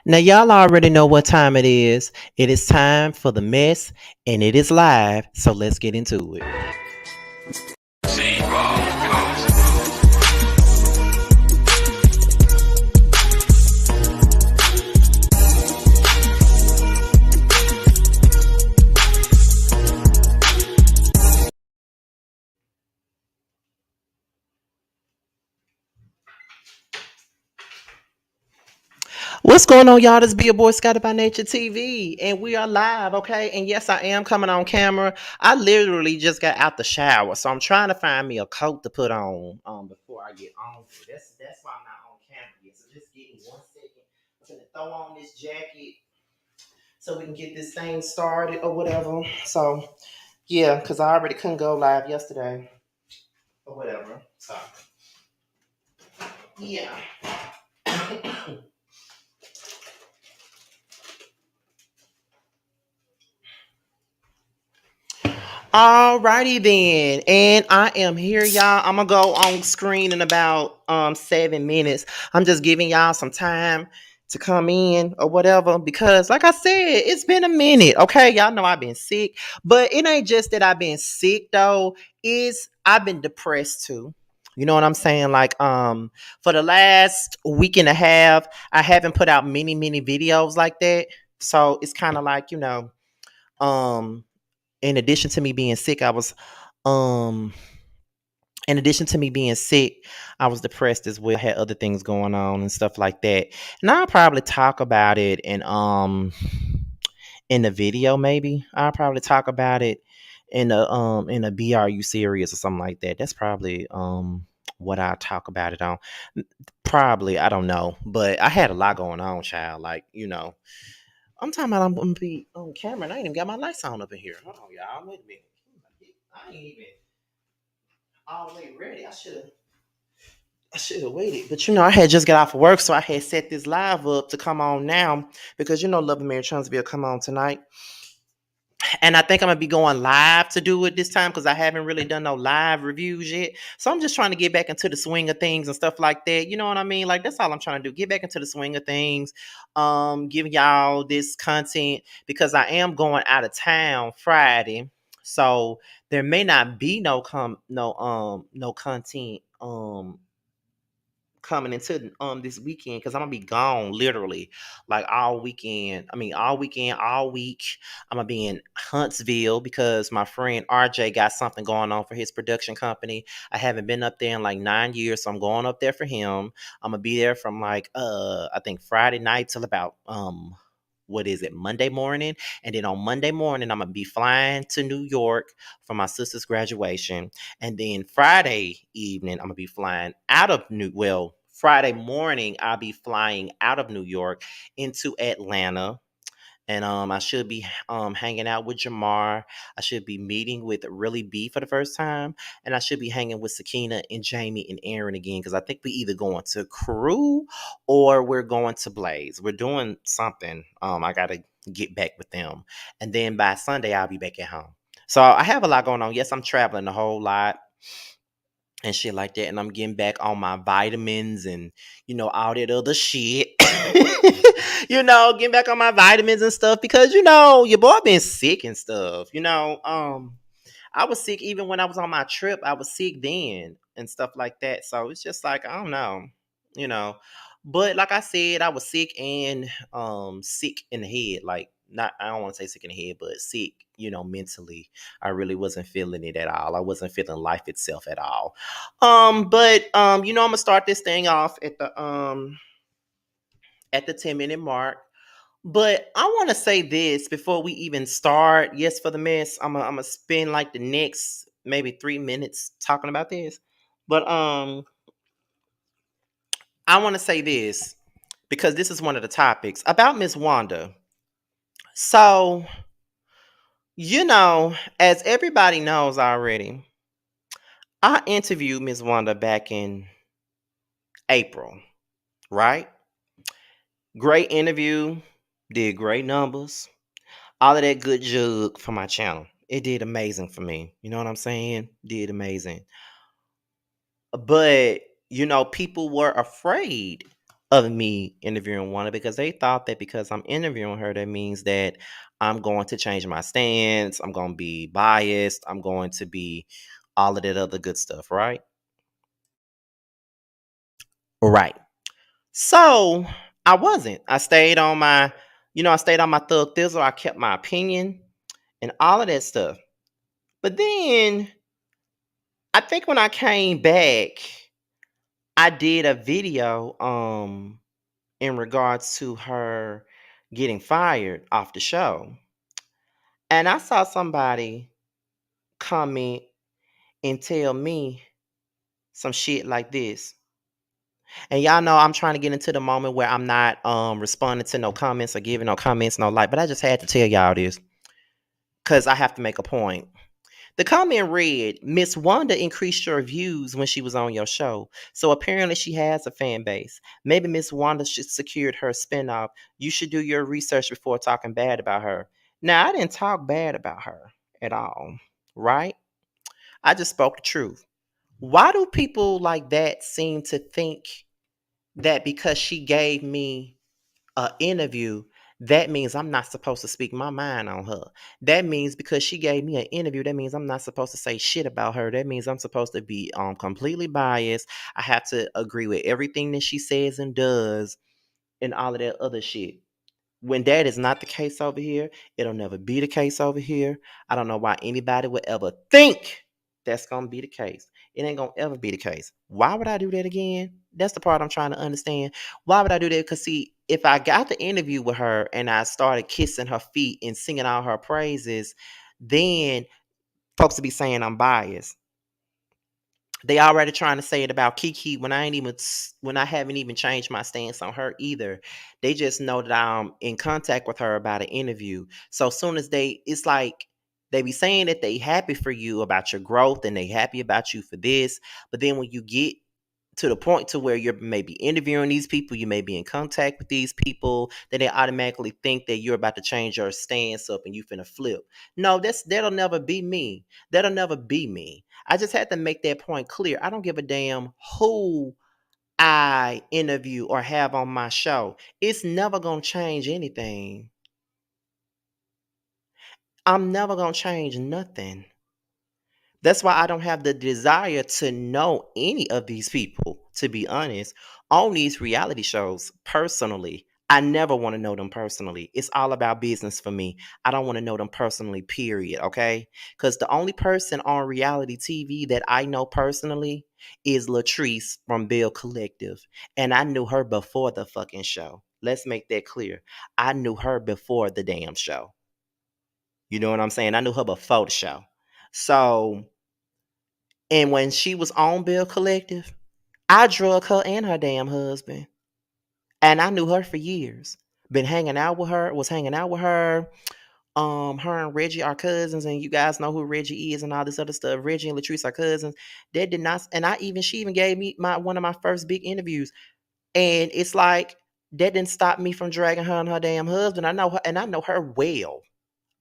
Now, y'all already know what time it is. It is time for the mess, and it is live. So let's get into it. What's going on, y'all? This be your boy Scotty by Nature TV, and we are live, okay? And yes, I am coming on camera. I literally just got out the shower, so I'm trying to find me a coat to put on before I get on. That's why I'm not on camera yet. So just give me 1 second. I'm gonna throw on this jacket so we can get this thing started or whatever. So yeah, because I already couldn't go live yesterday or whatever. So yeah. Alrighty then, and I am here, y'all. I'm gonna go on screen in about 7 minutes. I'm just giving y'all some time to come in or whatever because, like I said, it's been a minute. Okay, y'all know I've been sick, but it ain't just that I've been sick though. Is I've been depressed too. You know what I'm saying? Like for the last week and a half, I haven't put out many videos like that. So it's kind of like um in addition to me being sick, um in addition to me being sick, I was depressed as well. I had other things going on and stuff like that. And I'll probably talk about it in the video, maybe. I'll probably talk about it in a BRU series or something like that. That's probably what I talk about it on. Probably, I don't know. But I had a lot going on, child. I'm talking about I'm gonna be on camera and I ain't even got my lights on up in here. Hold on, y'all. Wait a minute. I ain't even all the way ready. I should have waited. But I had just got off of work, so I had set this live up to come on now because Love and Mary Transville come on tonight. And I think I'm gonna be going live to do it this time because I haven't really done no live reviews yet. So I'm just trying to get back into the swing of things and stuff like that. You know what I mean? Like that's all I'm trying to do. Get back into the swing of things. Giving y'all this content because I am going out of town Friday. So there may not be no content coming into this weekend because I'm gonna be gone literally like all weekend. I mean all weekend, all week. I'm gonna be in Huntsville because my friend RJ got something going on for his production company. I haven't been up there in like 9 years, so I'm going up there for him. I'm gonna be there from like I think Friday night till about what is it, Monday morning. And then on Monday morning I'm gonna be flying to New York for my sister's graduation. And then Friday evening I'm gonna be flying out of Friday morning I'll be flying out of New York into Atlanta. And I should be hanging out with Jamar. I should be meeting with Really B for the first time, and I should be hanging with Sakina and Jamie and Aaron again because I think we either going to Crew or we're going to Blaze. We're doing something. I gotta get back with them, and then by Sunday I'll be back at home. So I have a lot going on. Yes, I'm traveling a whole lot and shit like that. And I'm getting back on my vitamins and all that other shit. Getting back on my vitamins and stuff because your boy been sick and stuff. I was sick even when I was on my trip. I was sick then and stuff like that. So it's just like I don't know, you know. But like I said, I was sick and sick in the head. Like not I don't want to say sick in the head, but sick, mentally. I really wasn't feeling it at all. I wasn't feeling life itself at all. But I'm gonna start this thing off at the 10-minute mark. But I want to say this before we even start. Yes, for the mess, I'm gonna spend like the next maybe 3 minutes talking about this. But I want to say this because this is one of the topics about Miss Wanda. So, as everybody knows already, I interviewed Miss Wanda back in April, right? Great interview, did great numbers, all of that good jug for my channel. It did amazing for me. You know what I'm saying? Did amazing. But, people were afraid of me interviewing Wanda because they thought that because I'm interviewing her, that means that I'm going to change my stance. I'm going to be biased. I'm going to be all of that other good stuff, right? Right. So I wasn't. I stayed on my, I stayed on my thug thizzle. I kept my opinion and all of that stuff. But then I think when I came back, I did a video in regards to her getting fired off the show. And I saw somebody comment and tell me some shit like this. And y'all know I'm trying to get into the moment where I'm not responding to no comments or giving no comments, no like, but I just had to tell y'all this because I have to make a point. The comment read, Miss Wanda increased your views when she was on your show. So apparently she has a fan base. Maybe Miss Wanda should secured her spinoff. You should do your research before talking bad about her. Now, I didn't talk bad about her at all, right? I just spoke the truth. Why do people like that seem to think that because she gave me a interview, that means I'm not supposed to speak my mind on her? That means because she gave me an interview, that means I'm not supposed to say shit about her. That means I'm supposed to be completely biased. I have to agree with everything that she says and does and all of that other shit. When that is not the case over here, it'll never be the case over here. I don't know why anybody would ever think that's gonna be the case. It ain't gonna ever be the case. Why would I do that again? That's the part I'm trying to understand. Why would I do that? Because see, if I got the interview with her and I started kissing her feet and singing all her praises, then folks would be saying I'm biased. They already trying to say it about Kiki when I haven't even changed my stance on her either. They just know that I'm in contact with her about an interview. So as soon as it's like they be saying that they happy for you about your growth and they happy about you for this, but then when you get to the point to where you're maybe interviewing these people, you may be in contact with these people, then they automatically think that you're about to change your stance up and you finna flip. No, that'll never be me. That'll never be me. I just had to make that point clear. I don't give a damn who I interview or have on my show. It's never gonna change anything. I'm never gonna change nothing. That's why I don't have the desire to know any of these people, to be honest, on these reality shows personally. I never want to know them personally. It's all about business for me. I don't want to know them personally, period. Okay. Because the only person on reality TV that I know personally is Latrice from Bill Collective. And I knew her before the fucking show. Let's make that clear. I knew her before the damn show. You know what I'm saying? I knew her before the show. So, and when she was on Bill Collective, I drug her and her damn husband. And I knew her for years. Been hanging out with her, was hanging out with her. Her and Reggie are cousins, and you guys know who Reggie is and all this other stuff. Reggie and Latrice are cousins. That did not, and she even gave me one of my first big interviews. And it's like that didn't stop me from dragging her and her damn husband. I know her, and I know her well.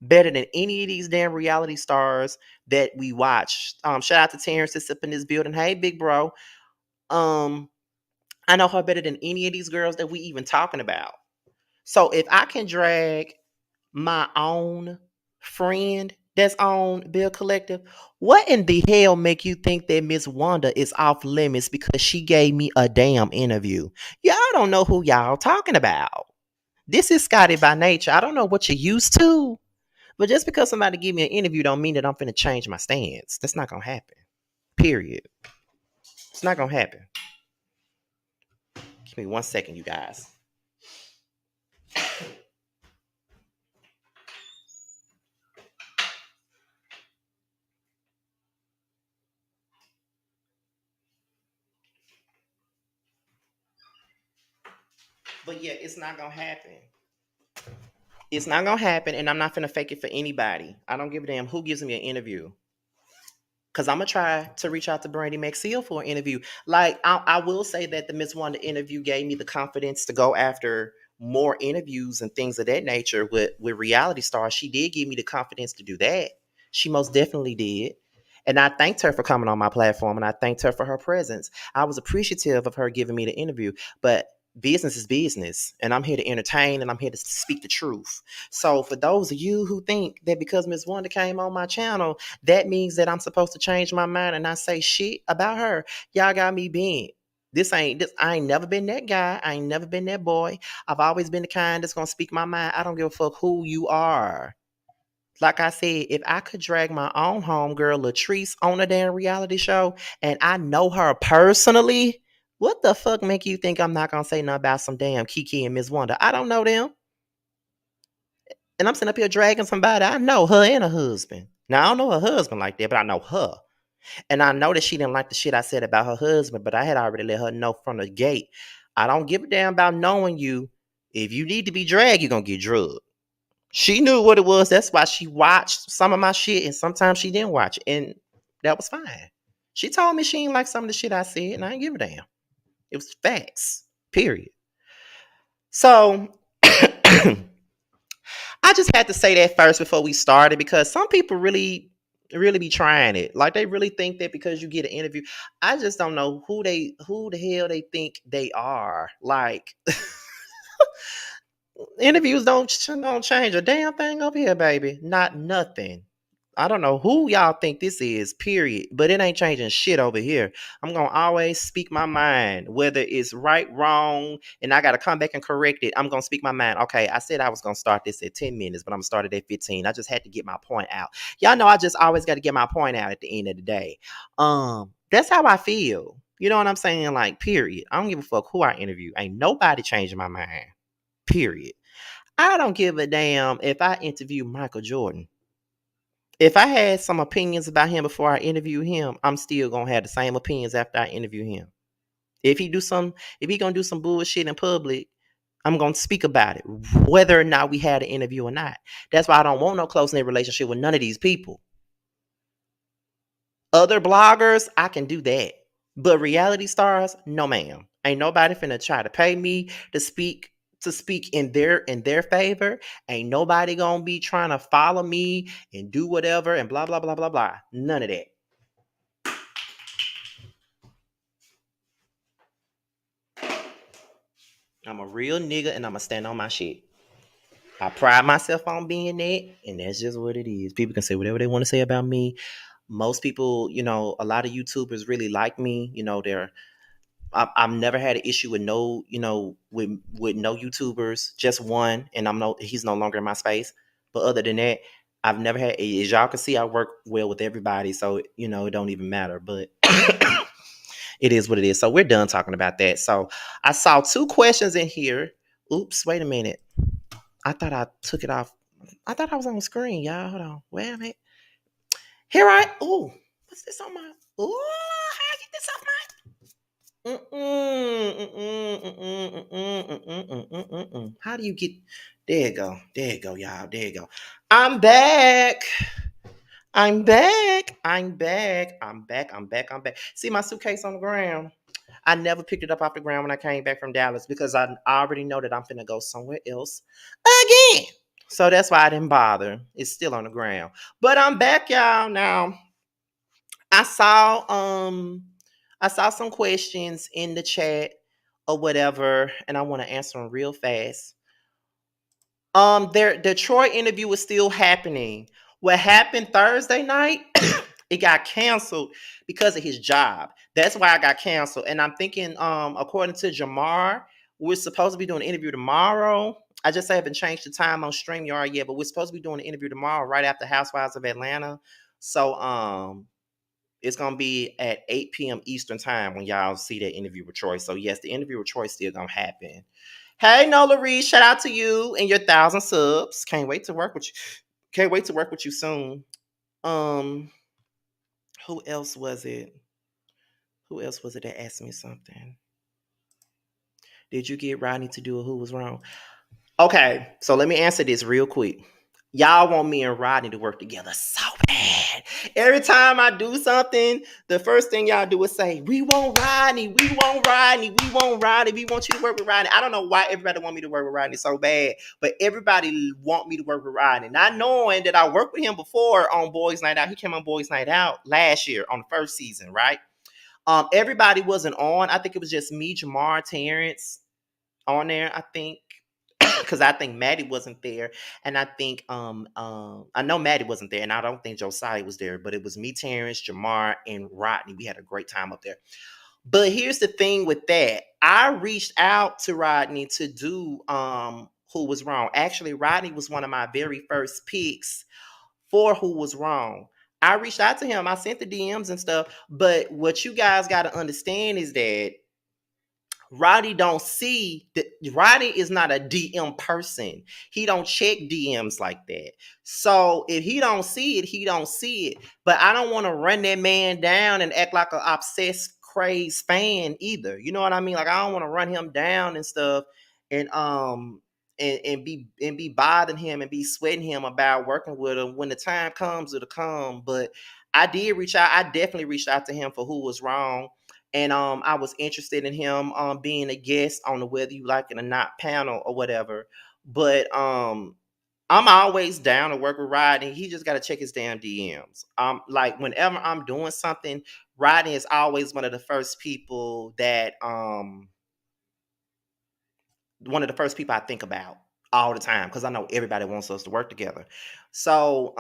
Better than any of these damn reality stars that we watch. Shout out to Terrence that's up in this building. Hey, big bro. Um, I know her better than any of these girls that we even talking about. So if I can drag my own friend that's on Bill Collective, what in the hell make you think that Miss Wanda is off limits because she gave me a damn interview? Y'all don't know who y'all talking about. This is Scotty by nature. I don't know what you're used to. But just because somebody give me an interview don't mean that I'm finna change my stance. That's not gonna happen. Period. It's not gonna happen. Give me 1 second, you guys. But yeah, it's not gonna happen. It's not gonna happen, and I'm not finna fake it for anybody. I don't give a damn who gives me an interview. Cause I'm gonna try to reach out to Brandy McSeal for an interview. Like I will say that the Miss Wanda interview gave me the confidence to go after more interviews and things of that nature with reality stars. She did give me the confidence to do that. She most definitely did. And I thanked her for coming on my platform and I thanked her for her presence. I was appreciative of her giving me the interview. But business is business, and I'm here to entertain, and I'm here to speak the truth. So for those of you who think that because Miss Wanda came on my channel, that means that I'm supposed to change my mind and not say shit about her, y'all got me bent. This. I ain't never been that guy. I ain't never been that boy. I've always been the kind that's gonna speak my mind. I don't give a fuck who you are. Like I said, if I could drag my own homegirl Latrice on a damn reality show and I know her personally, what the fuck make you think I'm not gonna say nothing about some damn Kiki and Miss Wanda? I don't know them. And I'm sitting up here dragging somebody. I know her and her husband. Now I don't know her husband like that, but I know her. And I know that she didn't like the shit I said about her husband, but I had already let her know from the gate. I don't give a damn about knowing you. If you need to be dragged, you're gonna get drugged. She knew what it was. That's why she watched some of my shit, and sometimes she didn't watch it, and that was fine. She told me she didn't like some of the shit I said, and I didn't give a damn. It was facts. Period. So I just had to say that first before we started because some people really be trying it. Like they really think that because you get an interview, I just don't know who the hell they think they are. Like interviews don't change a damn thing over here, baby. Not nothing. I don't know who y'all think this is, period. But it ain't changing shit over here. I'm gonna always speak my mind, whether it's right, wrong, and I gotta come back and correct it. I'm gonna speak my mind. Okay, I said I was gonna start this at 10 minutes, but I'm started at 15. I just had to get my point out. Y'all know I just always gotta get my point out at the end of the day. That's how I feel. You know what I'm saying? Like, period. I don't give a fuck who I interview. Ain't nobody changing my mind. Period. I don't give a damn if I interview Michael Jordan. If I had some opinions about him before I interview him, I'm still gonna have the same opinions after I interview him. If he gonna do some bullshit in public, I'm gonna speak about it, whether or not we had an interview or not. That's why I don't want no close knit relationship with none of these people. Other bloggers, I can do that. But reality stars, no ma'am. Ain't nobody finna try to pay me to speak in their favor. Ain't nobody gonna be trying to follow me and do whatever and blah blah blah blah blah. None of that. I'm a real nigga and I'ma stand on my shit. I pride myself on being that, and that's just what it is. People can say whatever they want to say about me. Most people, a lot of YouTubers really like me. I've never had an issue with no, with no YouTubers, just one, and he's no longer in my space. But other than that, I've never had. As y'all can see, I work well with everybody, so it don't even matter. But it is what it is. So we're done talking about that. So I saw two questions in here. Oops, wait a minute. I thought I took it off. I thought I was on the screen, y'all. Hold on. Wait a minute. Here I. Ooh, what's this on my? Ooh, how I get this off my? How do you get? There you go. There you go, y'all. There you go. I'm back. I'm back. I'm back. I'm back. I'm back. I'm back. See my suitcase on the ground. I never picked it up off the ground when I came back from Dallas because I already know that I'm finna go somewhere else again. So that's why I didn't bother. It's still on the ground. But I'm back, y'all. Now I saw I saw some questions in the chat or whatever, and I want to answer them real fast. The Troy interview is still happening. What happened Thursday night? It got canceled because of his job. That's why I got canceled. And I'm thinking, according to Jamar, we're supposed to be doing an interview tomorrow. I just haven't changed the time on StreamYard yet, but we're supposed to be doing an interview tomorrow, right after Housewives of Atlanta. So it's gonna be at 8 p.m. Eastern time when y'all see that interview with Troy. So yes, the interview with Troy is still gonna happen. Hey, Nola Reed, shout out to you and your 1,000 subs. Can't wait to work with you. Can't wait to work with you soon. Um, who else was it? Who else was it that asked me something? Did you get Rodney to do a Who Was Wrong? Okay, so let me answer this real quick. Y'all want me and Rodney to work together so bad. Every time I do something, the first thing y'all do is say, we want Rodney, we want Rodney, we want Rodney, we want you to work with Rodney. I don't know why everybody want me to work with Rodney so bad, but everybody want me to work with Rodney. Not knowing that I worked with him before on Boys Night Out. He came on Boys Night Out last year on the first season, right? Everybody wasn't on. I think it was just me, Jamar, Terrence, on there, I think. Because I think Maddie wasn't there, and I think I know Maddie wasn't there, and I don't think Josiah was there, but it was me, Terrence, Jamar, and Rodney. We had a great time up there. But here's the thing with that. I reached out to Rodney to do Who Was Wrong. Actually, Rodney was one of my very first picks for Who Was Wrong. I reached out to him. I sent the DMs and stuff. But what you guys got to understand is that Roddy don't see that Roddy is not a DM person. He don't check DMs like that. So if he don't see it, he don't see it. But I don't want to run that man down and act like an obsessed, crazed fan either. You know what I mean? Like I don't want to run him down and stuff and and be bothering him and be sweating him about working with him. When the time comes, it'll come. But I did reach out. I definitely reached out to him for Who Was Wrong, and I was interested in him being a guest on the Whether You Like It or Not panel or whatever. But I'm always down to work with Rodney. He just got to check his damn DMs. Like whenever I'm doing something, Rodney is always one of the first people that one of the first people I think about all the time because I know everybody wants us to work together. So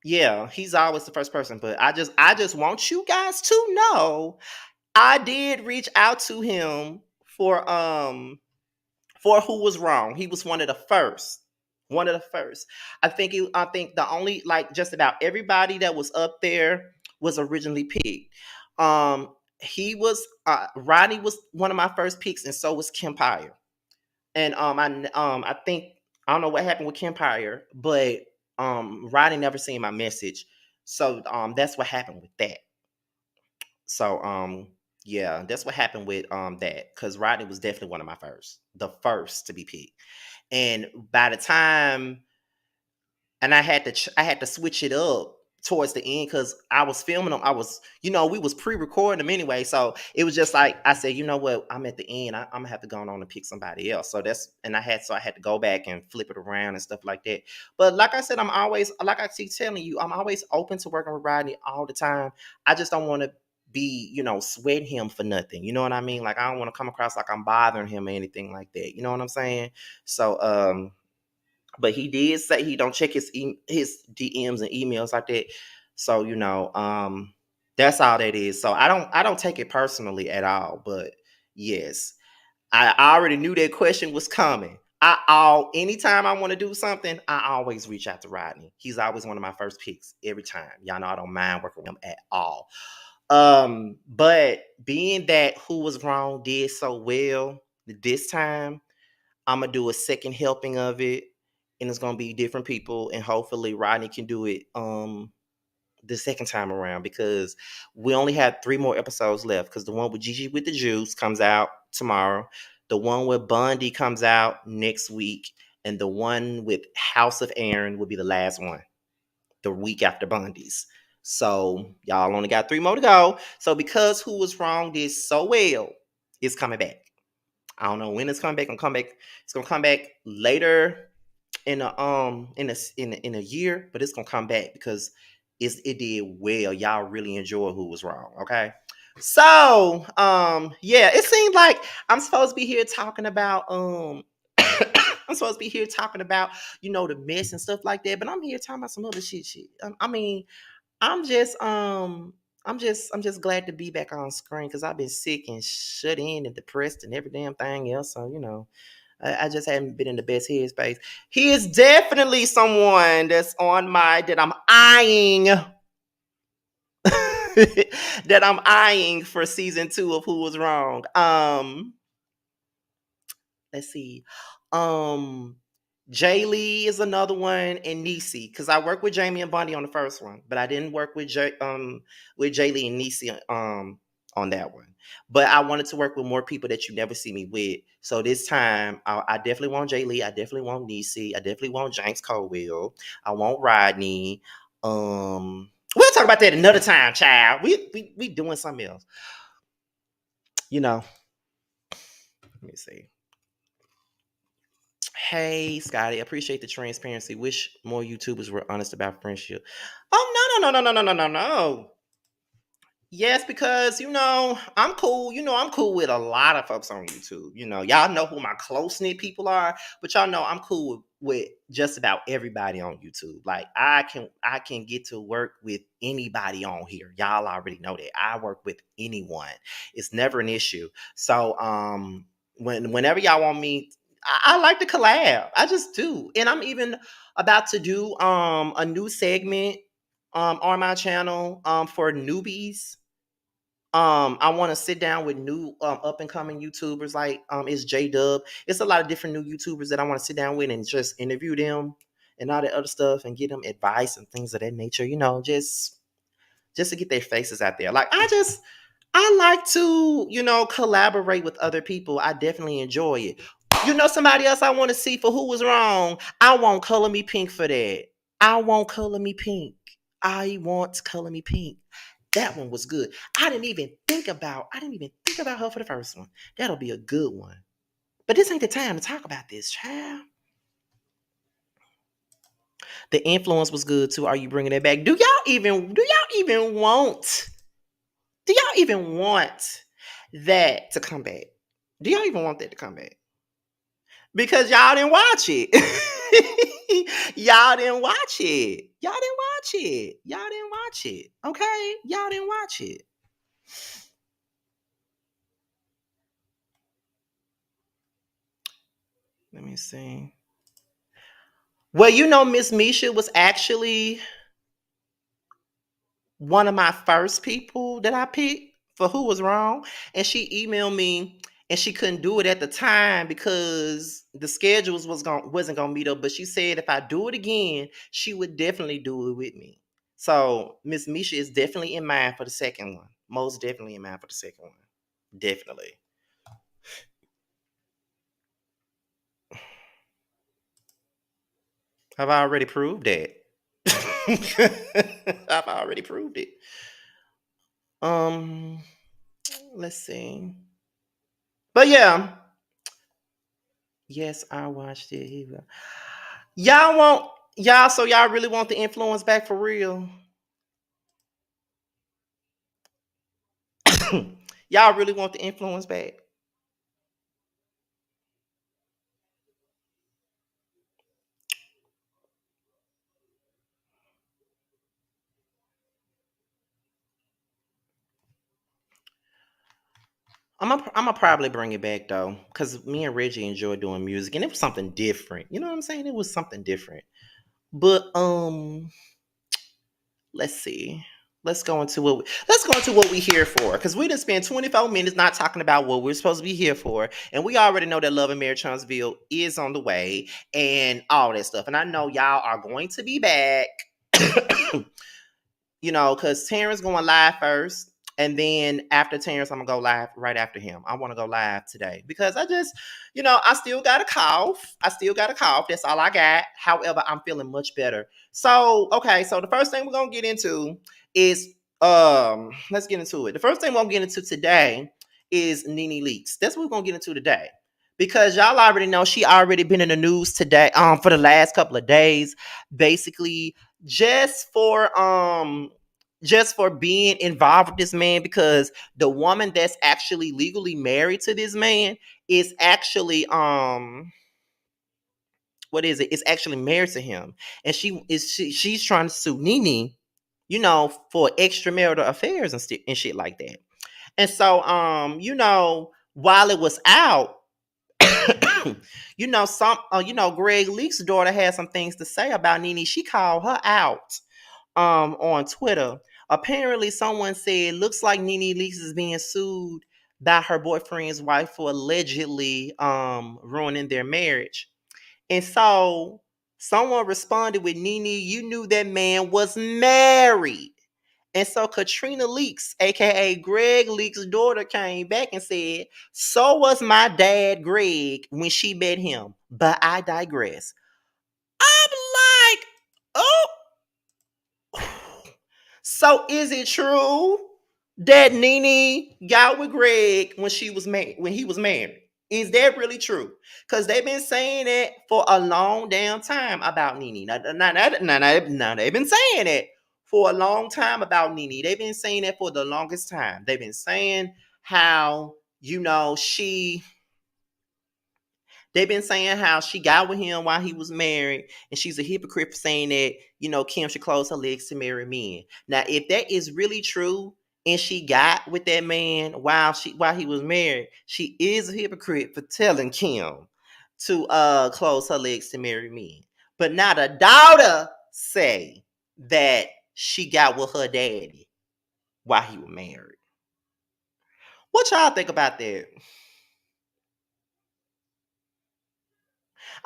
yeah, he's always the first person. But I just want you guys to know I did reach out to him for Who Was Wrong. He was one of the first. One of the first. I think the only like just about everybody that was up there was originally picked. He was Rodney was one of my first picks, and so was Kempire. And I think I don't know what happened with Kempire, but Rodney never seen my message. So that's what happened with that. So yeah, that's what happened with that because Rodney was definitely one of my first, the first to be picked. And by the time and I had to switch it up towards the end because I was filming them. I was, we was pre-recording them anyway. So it was just like I said, you know what, I'm at the end. I'm gonna have to go on and pick somebody else. So I had to go back and flip it around and stuff like that. But like I said, I'm always like I keep telling you, I'm always open to working with Rodney all the time. I just don't want to be, sweating him for nothing. You know what I mean? Like I don't want to come across like I'm bothering him or anything like that. You know what I'm saying? So but he did say he don't check his DMs and emails like that. So that's all that is. So I don't take it personally at all. But yes, I already knew that question was coming. Anytime I want to do something, I always reach out to Rodney. He's always one of my first picks every time. Y'all know I don't mind working with him at all. But being that Who Was Wrong did so well this time, I'm gonna do a second helping of it, and it's gonna be different people, and hopefully Rodney can do it the second time around because we only have 3 more episodes left. Because the one with Gigi with the Juice comes out tomorrow, the one with Bundy comes out next week, and the one with House of Aaron will be the last one, the week after Bundy's. So y'all only got 3 more to go. So because Who Was Wrong did so well, it's coming back. I don't know when it's coming back. It's gonna come back later in a year, but it's gonna come back because it did well. Y'all really enjoy Who Was Wrong. Okay. So yeah, it seems like I'm supposed to be here talking about I'm supposed to be here talking about the mess and stuff like that, but I'm here talking about some other shit. I mean, I'm just I'm just glad to be back on screen because I've been sick and shut in and depressed and every damn thing else. So I just haven't been in the best headspace. He is definitely someone that I'm eyeing that I'm eyeing for season 2 of Who Was Wrong. Let's see. Um Jay Lee is another one, and Nisi, because I worked with Jamie and Bundy on the first one, but I didn't work with Jay Lee and Nisi on that one. But I wanted to work with more people that you never see me with. So this time, I definitely want Jay Lee. I definitely want Nisi. I definitely want James Colwell. I want Rodney. We'll talk about that another time, child. We doing something else. Let me see. Hey, Scotty, appreciate the transparency. Wish more YouTubers were honest about friendship. Oh, no, no, no, no, no, no, no, no, no. Yes, because I'm cool. I'm cool with a lot of folks on YouTube. Y'all know who my close knit people are, but y'all know I'm cool with just about everybody on YouTube. Like I can get to work with anybody on here. Y'all already know that I work with anyone. It's never an issue. So whenever y'all want me, I like to collab. I just do, and I'm even about to do a new segment on my channel for newbies. I want to sit down with new up and coming YouTubers like it's J Dub. It's a lot of different new YouTubers that I want to sit down with and just interview them and all that other stuff and get them advice and things of that nature. Just to get their faces out there. Like I like to collaborate with other people. I definitely enjoy it. Somebody else I want to see for who was wrong. I want Color Me Pink for that. I want Color Me Pink. I want Color Me Pink. That one was good. I didn't even think about her for the first one. That'll be a good one. But this ain't the time to talk about this, child. The influence was good too. Are you bringing it back? Do y'all even want that to come back? Do y'all even want that to come back? Because y'all didn't watch it. Y'all didn't watch it. Y'all didn't watch it. Y'all didn't watch it. Okay? Y'all didn't watch it. Let me see. Well, Miss Misha was actually one of my first people that I picked for who was wrong. And she emailed me and she couldn't do it at the time because the schedules wasn't gonna meet up. But she said if I do it again, she would definitely do it with me. So Miss Misha is definitely in mind for the second one. Most definitely in mind for the second one. Definitely. Have I already proved that? I've already proved it. Um, let's see. But yeah, yes, I watched it. Here we go. Y'all want y'all so y'all really want the influence back for real? Y'all really want the influence back? I'm gonna probably bring it back though, because me and Reggie enjoy doing music, and it was something different. You know what I'm saying? It was something different. But let's see. Let's go into what we here for, because we done spent 24 minutes not talking about what we're supposed to be here for, and we already know that Love and Marriage Huntsville is on the way and all that stuff. And I know y'all are going to be back. Because Terrence going live first. And then after Terrence, I'm gonna go live right after him. I want to go live today because I still got a cough. I still got a cough. That's all I got. However, I'm feeling much better. So, okay, so the first thing we're gonna get into is let's get into it. The first thing we're gonna get into today is Nene Leaks. That's what we're gonna get into today. Because y'all already know she already been in the news today, for the last couple of days, basically just for being involved with this man, because the woman that's actually legally married to this man is actually what is it? It's actually married to him. And she's trying to sue Nene, for extramarital affairs and shit like that. And so while it was out, Greg Leak's daughter had some things to say about Nene. She called her out on Twitter. Apparently, someone said looks like Nene Leakes is being sued by her boyfriend's wife for allegedly ruining their marriage. And so someone responded with, Nene, you knew that man was married. And so Katrina Leaks, aka Greg Leaks' daughter, came back and said, so was my dad, Greg, when she met him. But I digress. I'm like, oh, so is it true that Nene got with Greg when he was married? Is that really true? Because they've been saying it for a long damn time about Nene. Now they've been saying it for a long time about Nene. They've been saying that for the longest time. They've been saying how, you know, they've been saying how she got with him while he was married, and she's a hypocrite for saying that, you know, Kim should close her legs to marry men. Now, if that is really true, and she got with that man while he was married, she is a hypocrite for telling Kim to close her legs to marry men. But now the daughter say that she got with her daddy while he was married. What y'all think about that?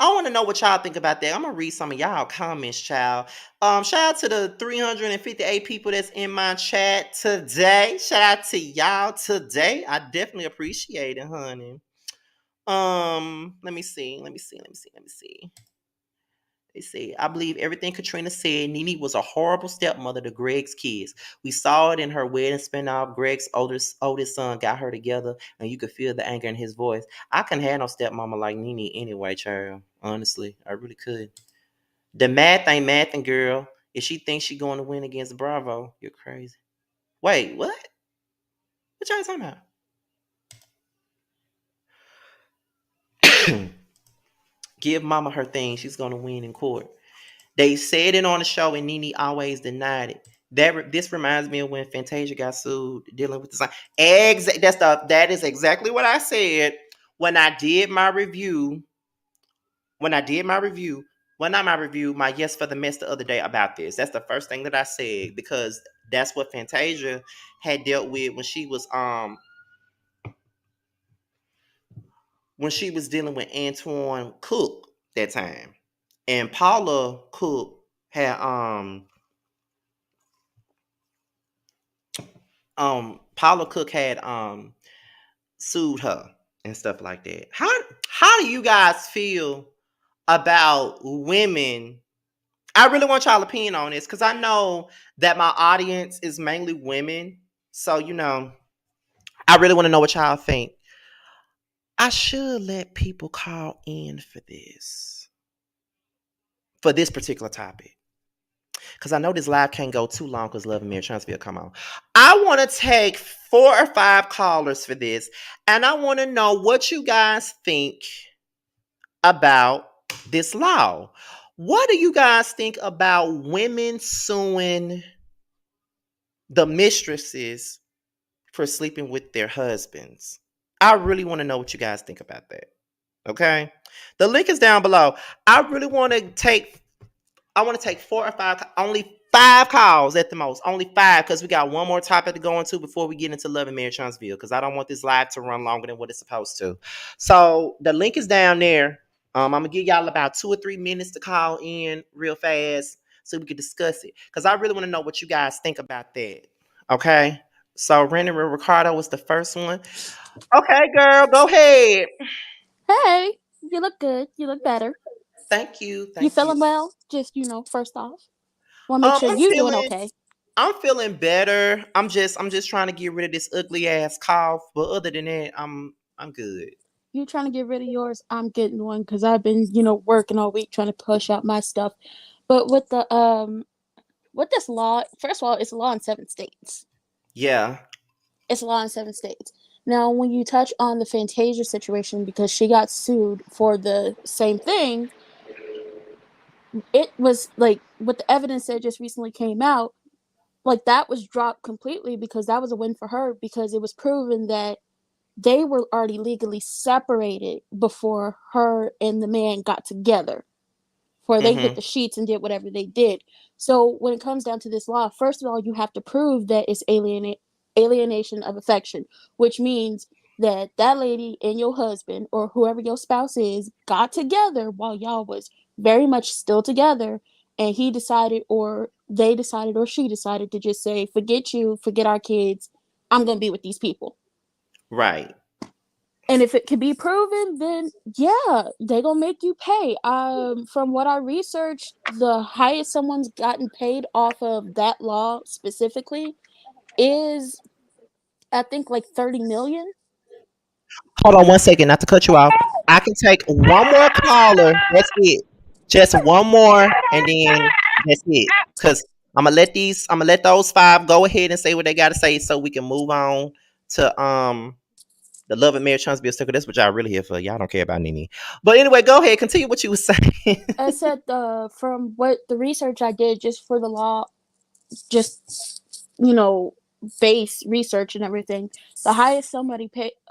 I want to know what y'all think about that. I'm gonna read some of y'all comments, child. Shout out to the 358 people that's in my chat today. Shout out to y'all today. I definitely appreciate it, honey. Let me see. They say, I believe everything Katrina said. Nene was a horrible stepmother to Greg's kids. We saw it in her wedding spinoff. Greg's oldest son got her together, and you could feel the anger in his voice. I couldn't have no stepmama like Nene anyway, child. Honestly, I really could. The math ain't mathing, girl. If she thinks she going to win against Bravo, you're crazy. Wait, what? What y'all talking about? Give mama her thing. She's going to win in court. They said it on the show, and Nene always denied it. This reminds me of when Fantasia got sued dealing with the sign. That is exactly what I said when I did my review. When I did my review, well, not my review, my yes for the mess the other day about this. That's the first thing that I said, because that's what Fantasia had dealt with when she was dealing with Antoine Cook that time, and Paula Cook had Paula Cook had sued her and stuff like that. How do you guys feel about women? I really want y'all opinion on this, because I know that my audience is mainly women. So, you know, I really want to know what y'all think. I should let people call in for this particular topic, because I know this live can't go too long because Love and Marriage Transfer come on. I want to take 4 or 5 callers for this, and I want to know what you guys think about this law. What do you guys think about women suing the mistresses for sleeping with their husbands? I really want to know what you guys think about that. Okay? The link is down below. I want to take 4 or 5, only 5 calls at the most. Only 5, because we got one more topic to go into before we get into Love and Marriage Huntsville, because I don't want this live to run longer than what it's supposed to. So the link is down there. I'm going to give y'all about 2 or 3 minutes to call in real fast so we can discuss it, because I really want to know what you guys think about that. Okay? So Randy Ricardo was the first one. Okay, girl, go ahead. Hey, you look good. You look better. Thank you. You Thank you. feeling well? Just, first off. Want to make sure I'm you doing feeling okay. I'm feeling better. I'm just trying to get rid of this ugly ass cough. But other than that, I'm good. You trying to get rid of yours? I'm getting one because I've been, working all week trying to push out my stuff. But with this law, first of all, it's a law in 7 states. Yeah. It's a law in 7 states. Now, when you touch on the Fantasia situation, because she got sued for the same thing, it was like with the evidence that just recently came out, like that was dropped completely because that was a win for her, because it was proven that they were already legally separated before her and the man got together, before they hit Mm-hmm. the sheets and did whatever they did. So when it comes down to this law, first of all, you have to prove that it's alienation of affection, which means that that lady and your husband or whoever your spouse is got together while y'all was very much still together, and he decided or they decided or she decided to just say, forget you, forget our kids, I'm gonna be with these people. Right. And if it can be proven, then yeah, they gonna make you pay. From what I researched, the highest someone's gotten paid off of that law specifically is, I think, like 30 million. Hold on 1 second, not to cut you off. I can take one more caller. That's it. Just one more, and then that's it. Cause I'm gonna let those five go ahead and say what they gotta say so we can move on to the love and marriage trans bill sticker. That's what y'all really here for. Y'all don't care about Nene. But anyway, go ahead, continue what you were saying. I said from what the research I did just for the law, just you know, base research and everything, the highest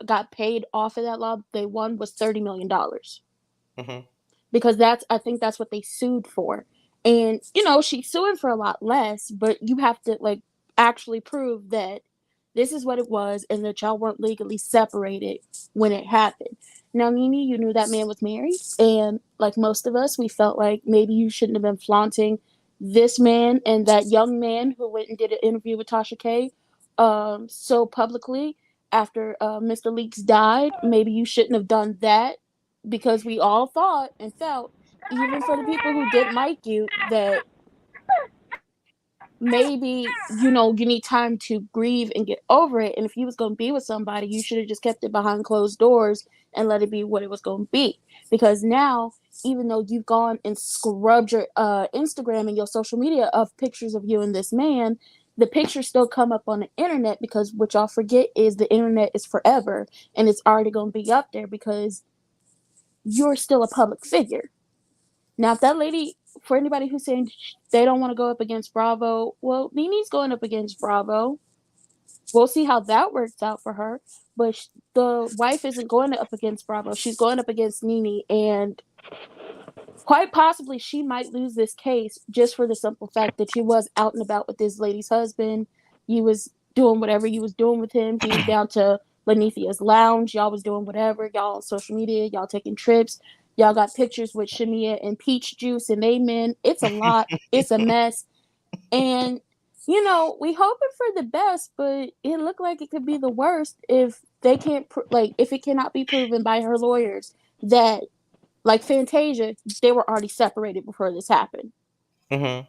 got paid off of that law they won was $30 million. Hmm. Because I think that's what they sued for. And she's suing for a lot less, but you have to like actually prove that this is what it was and that y'all weren't legally separated when it happened. Now, Nene, you knew that man was married, and like most of us, we felt like maybe you shouldn't have been flaunting this man and that young man who went and did an interview with Tasha K so publicly after Mr. Leaks died. Maybe you shouldn't have done that, because we all thought and felt, even for the people who didn't like you, that maybe you need time to grieve and get over it, and if you was going to be with somebody, you should have just kept it behind closed doors and let it be what it was going to be. Because now, even though you've gone and scrubbed your Instagram and your social media of pictures of you and this man, the pictures still come up on the internet, because what y'all forget is the internet is forever, and it's already going to be up there because you're still a public figure. Now, if that lady, for anybody who's saying they don't want to go up against Bravo, well, Nene's going up against Bravo. We'll see how that works out for her. But the wife isn't going up against Bravo. She's going up against Nene. And quite possibly she might lose this case just for the simple fact that she was out and about with this lady's husband. You was doing whatever you was doing with him. He was down to Lanithia's lounge. Y'all was doing whatever. Y'all on social media. Y'all taking trips. Y'all got pictures with Shamia and Peach Juice and Amen. It's a lot. It's a mess. And we hoping for the best, but it looked like it could be the worst if they can't if it cannot be proven by her lawyers that, like Fantasia, they were already separated before this happened. Hmm.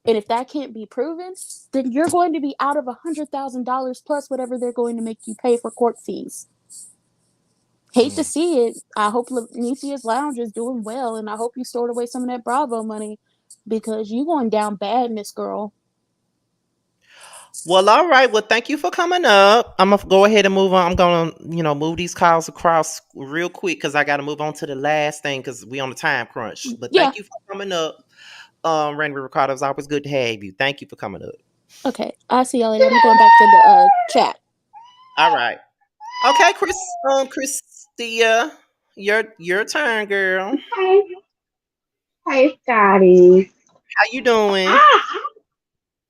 And if that can't be proven, then you're going to be out of $100,000 plus whatever they're going to make you pay for court fees. Hate to see it. I hope Lenicia's Lounge is doing well, and I hope you stored away some of that Bravo money, because you going down bad, Miss Girl. Well, all right. Well, thank you for coming up. I'm gonna go ahead and move on. I'm gonna, move these calls across real quick because I got to move on to the last thing because we on the time crunch. But Yeah. thank you for coming up, Randy Ricardo. It's always good to have you. Thank you for coming up. Okay. I'll see y'all later. I'm going back to the chat. All right. Okay, Christia, your turn, girl. Hey, hey, Scotty. How you doing? I,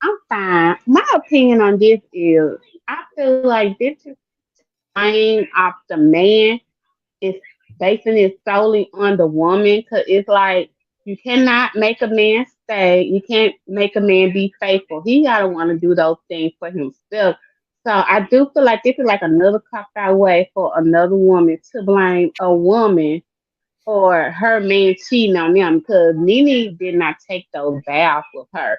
I'm fine. My opinion on this is, I feel like this is blame of the man is basing it solely on the woman, because it's like you cannot make a man stay. You can't make a man be faithful. He gotta want to do those things for himself. So I do feel like this is like another cop out way for another woman to blame a woman for her man cheating on them, because Nene did not take those vows with her.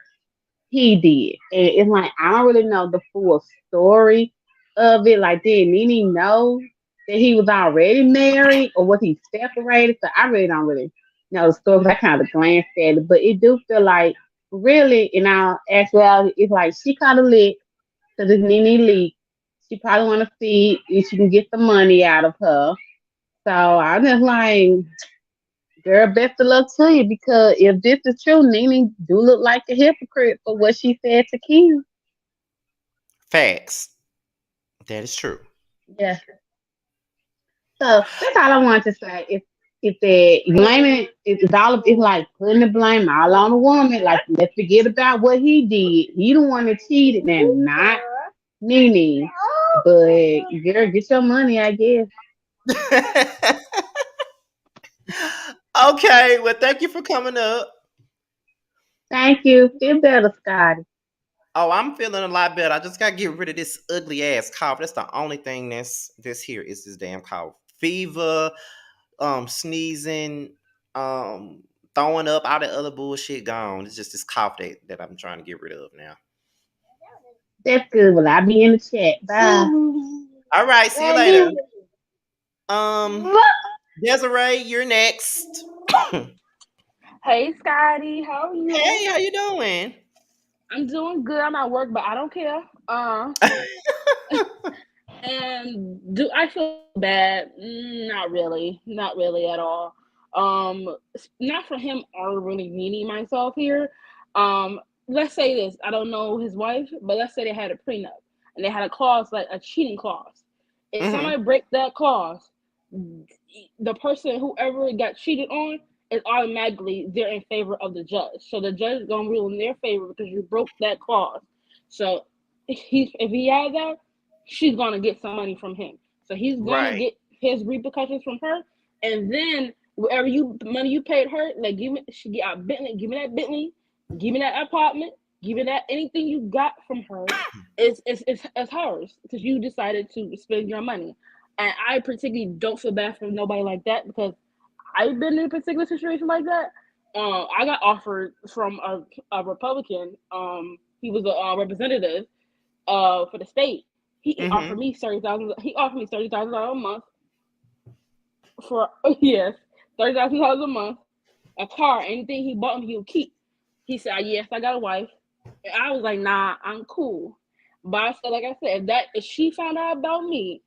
He did. And it's like, I don't really know the full story of it. Like, did Nene know that he was already married, or was he separated? So I really don't really know the story, 'cause I kind of glanced at it. But it do feel like, really, in our actuality, it's like she kind of lit because it's Nene leak. She probably want to see if she can get the money out of her. So I'm just like, girl, best of luck to you, because if this is true, Nene do look like a hypocrite for what she said to Kim. Facts. That is true. Yeah. So that's all I wanted to say. If they blaming it's all it's like putting the blame all on the woman. Like, let's forget about what he did. He the one that cheated and not Nene. But girl, get your money, I guess. Okay. Well, thank you for coming up. Thank you. Feel better, Scotty. Oh, I'm feeling a lot better. I just gotta get rid of this ugly ass cough. That's the only thing this here is this damn cough. Fever, sneezing, throwing up, all that other bullshit gone. It's just this cough that I'm trying to get rid of now. That's good. Well, I'll be in the chat. Bye. All right, see you later. Um, Desiree, you're next. Hey, Hey Scotty, how are you? how you doing? I'm doing good. I'm at work, but I don't care. And do I feel bad? Not really. Not really at all. Not for him or really meaning myself here. Um, let's say this. I don't know his wife, but let's say they had a prenup and they had a clause like a cheating clause. If Hmm. somebody break that clause, the person whoever got cheated on is automatically they're in favor of the judge. So the judge is gonna rule in their favor because you broke that clause. So if he had that, she's gonna get some money from him. So he's gonna Right. get his repercussions from her, and then whatever you money you paid her, like give me she get out Bentley, give me that Bentley, give me that apartment, give me that anything you got from her, it's hers because you decided to spend your money. And I particularly don't feel bad for nobody like that because I've been in a particular situation like that. I got offered from a Republican. He was a representative for the state. He offered Hmm. me 30,000. He offered me $30,000 a month for yes, $30,000 a month, a car, anything he bought me, he'll keep. He said, "Yes, I got a wife." And I was like, "Nah, I'm cool." But I said, like I said, that if she found out about me,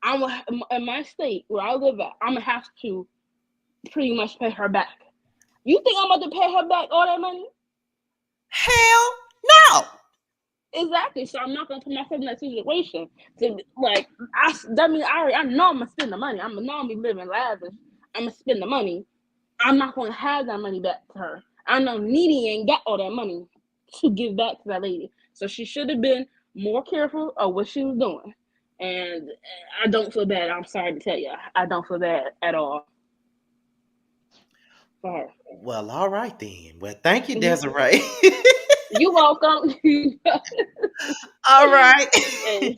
I'm in my state where I live at, I'm gonna have to pretty much pay her back. You think I'm about to pay her back all that money? Hell no. Exactly. So I'm not gonna put myself in that situation. To like, that means I know I'm gonna spend the money. I'm gonna be living lavish. I'm gonna spend the money. I'm not gonna have that money back to her. I know Nene ain't got all that money to give back to that lady. So she should have been more careful of what she was doing. And I don't feel bad. I'm sorry to tell you, I don't feel bad at all for her. Well, all right then. Well, thank you, Mhm. Desiree. You welcome. All right. And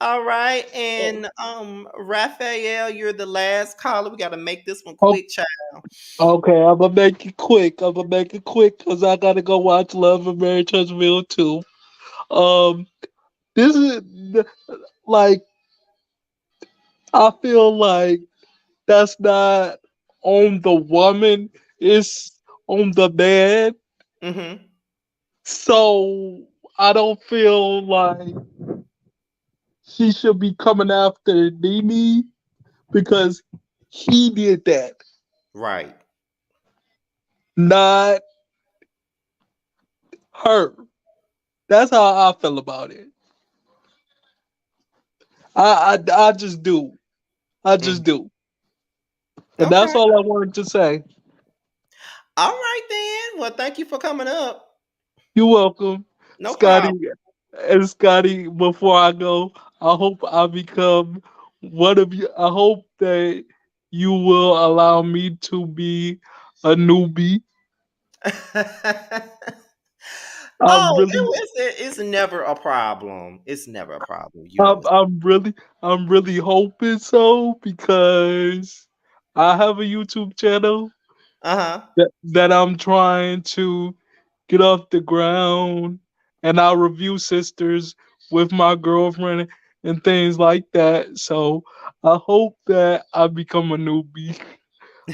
All right. And Raphael, you're the last caller. We gotta make this one Oh, quick, child. okay, I'm gonna make it quick. I'm gonna make it quick because I gotta go watch Love and Marriage Huntsville too. Um, this is like I feel like that's not on the woman; it's on the man. Mm-hmm. So I don't feel like she should be coming after Nene because he did that, Right. not her. That's how I feel about it. I just do. I Mhm. just do. And that's Okay. all I wanted to say. All right then. Well, thank you for coming up. You're welcome, No Scotty. problem. And Scotty, before I go, I hope I become one of you. I hope that you will allow me to be a newbie. I'm Oh, really, it's never a problem. It's never a problem. You know I'm, that. I'm really, I'm really hoping so because I have a YouTube channel Uh-huh. that I'm trying to get off the ground, and I review sisters with my girlfriend and things like that. So I hope that I become a newbie.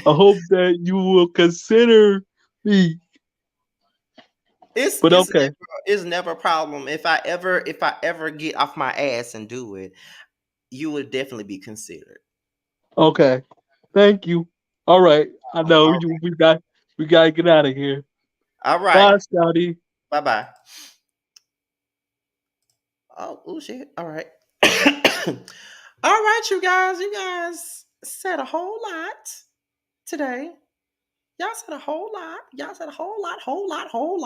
I hope that you will consider me. It's But it's okay, never it's never a problem. If I ever get off my ass and do it, you would definitely be considered. okay. Thank you. All right. I know All you. We gotta get out of here. right. Bye, Scotty. Bye bye. Oh shit. All right. All right, you guys. You guys said a whole lot today. Y'all said a whole lot. Y'all said a whole lot, whole lot, whole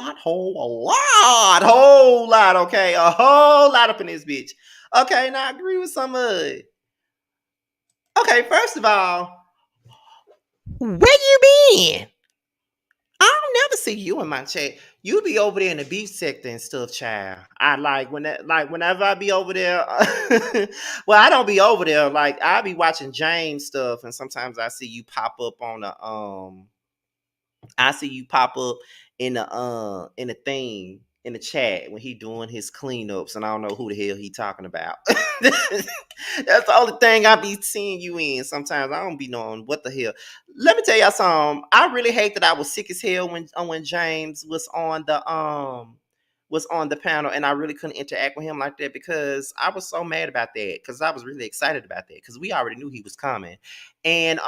lot, whole lot. Okay, a whole lot up in this bitch. Okay, now I agree with some of it. Okay, first of all, where you been? I don't never see you in my chat. You be over there in the beef sector and stuff, child. I like when that, like whenever I be over there. Well, I don't be over there. Like I be watching James stuff, and sometimes I see you pop up on the. I see you pop up in the thing in the chat when he doing his cleanups, and I don't know who the hell he talking about. That's the only thing I be seeing you in. Sometimes I don't be knowing what the hell. Let me tell y'all something. I really hate that I was sick as hell when James was on the panel, and I really couldn't interact with him like that because I was so mad about that because I was really excited about that because we already knew he was coming, and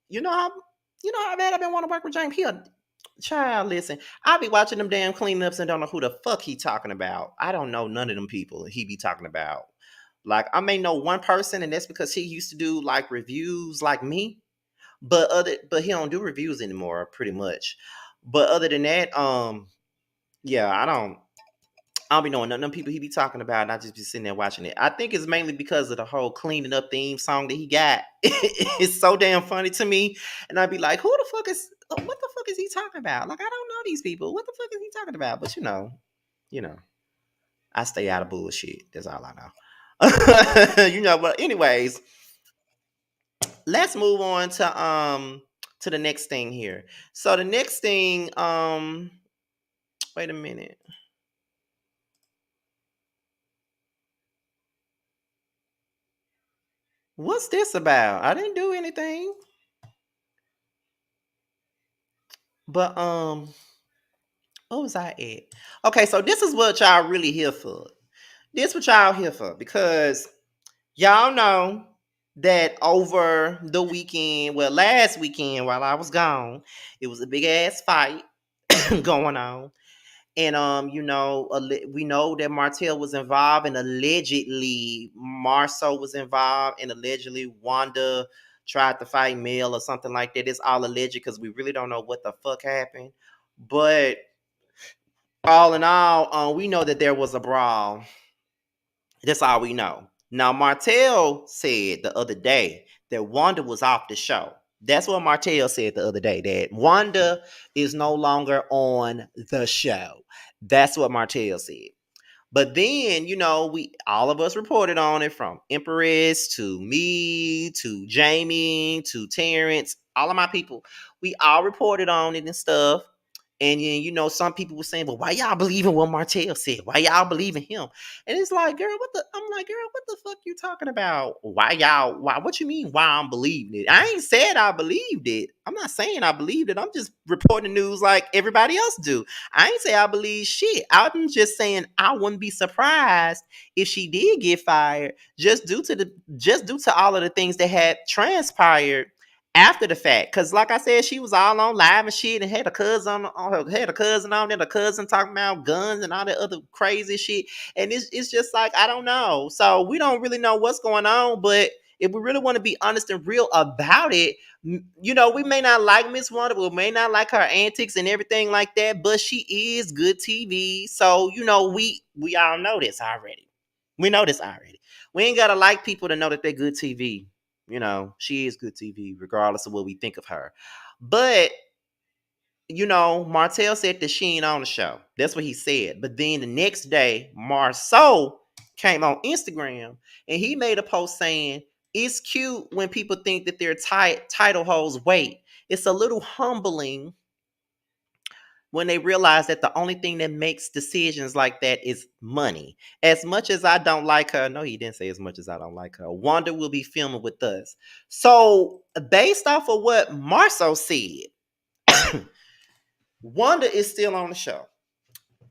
you know how bad I've been wanting to work with James. He a child. Listen, I be watching them damn cleanups and don't know who the fuck he talking about. I don't know none of them people he be talking about. Like I may know one person, and that's because he used to do like reviews like me, but he don't do reviews anymore, pretty much. But other than that, yeah, I don't be knowing none of them people he be talking about, and I just be sitting there watching it. I think it's mainly because of the whole cleaning up theme song that he got. It's so damn funny to me, and I'd be like, "Who the fuck is? What the fuck is he talking about? Like, I don't know these people. What the fuck is he talking about?" But you know, I stay out of bullshit. That's all I know. But anyways, let's move on to the next thing here. So the next thing, wait a minute. What's this about? I didn't do anything. But what was I at? Okay, so this is what y'all really here for. This what y'all here for because y'all know that over the weekend, well, last weekend while I was gone, it was a big ass fight going on. And we know that Martell was involved, and allegedly Marsau was involved, and allegedly Wanda tried to fight Mel or something like that. It's all alleged because we really don't know what the fuck happened. But all in all, we know that there was a brawl. That's all we know. Now, Martell said the other day that Wanda was off the show. That's what Martell said the other day, that Wanda is no longer on the show. That's what Martell said. But then, we all of us reported on it, from Empress to me to Jamie to Terrence, all of my people. We all reported on it and stuff. And then, some people were saying, "Well, why y'all believing what Martell said? Why y'all believing him?" And it's like, I'm like, girl, what the fuck you talking about? What you mean, why I'm believing it? I ain't said I believed it. I'm not saying I believed it. I'm just reporting the news like everybody else do. I ain't say I believe shit. I'm just saying I wouldn't be surprised if she did get fired just due to all of the things that had transpired after the fact. Cause like I said, she was all on live and shit and had a cousin on there, the cousin talking about guns and all that other crazy shit. And it's just like, I don't know. So we don't really know what's going on, but if we really want to be honest and real about it, we may not like Miss Wanda, we may not like her antics and everything like that, but she is good TV. So, we all know this already. We know this already. We ain't gotta like people to know that they're good TV. She is good TV, regardless of what we think of her. But, Martell said that she ain't on the show. That's what he said. But then the next day, Marsau came on Instagram and he made a post saying, "It's cute when people think that their title holds weight. It's a little humbling when they realize that the only thing that makes decisions like that is money. As much as I don't like her," no, he didn't say as much as I don't like her, "Wanda will be filming with us." So, based off of what Marsau said, Wanda is still on the show.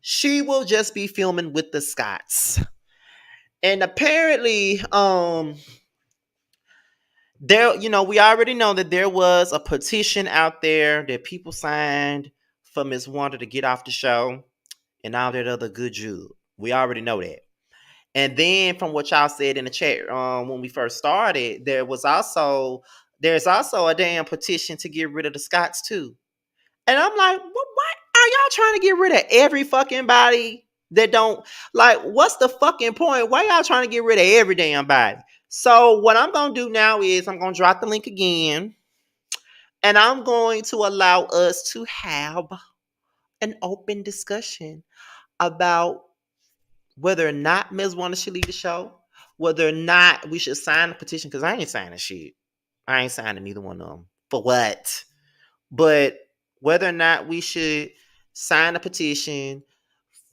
She will just be filming with the Scotts. And apparently, we already know that there was a petition out there that people signed for Miss Wanda to get off the show and all that other good jude. We already know that. And then from what y'all said in the chat when we first started, there's also a damn petition to get rid of the Scots too. And I'm like, what are y'all trying to get rid of every fucking body that don't, like, what's the fucking point? Why y'all trying to get rid of every damn body? So what I'm gonna do now is I'm gonna drop the link again, and I'm going to allow us to have an open discussion about whether or not Ms. Wanda should leave the show, whether or not we should sign the petition, because I ain't signing shit. I ain't signing neither one of them. For what? But whether or not we should sign a petition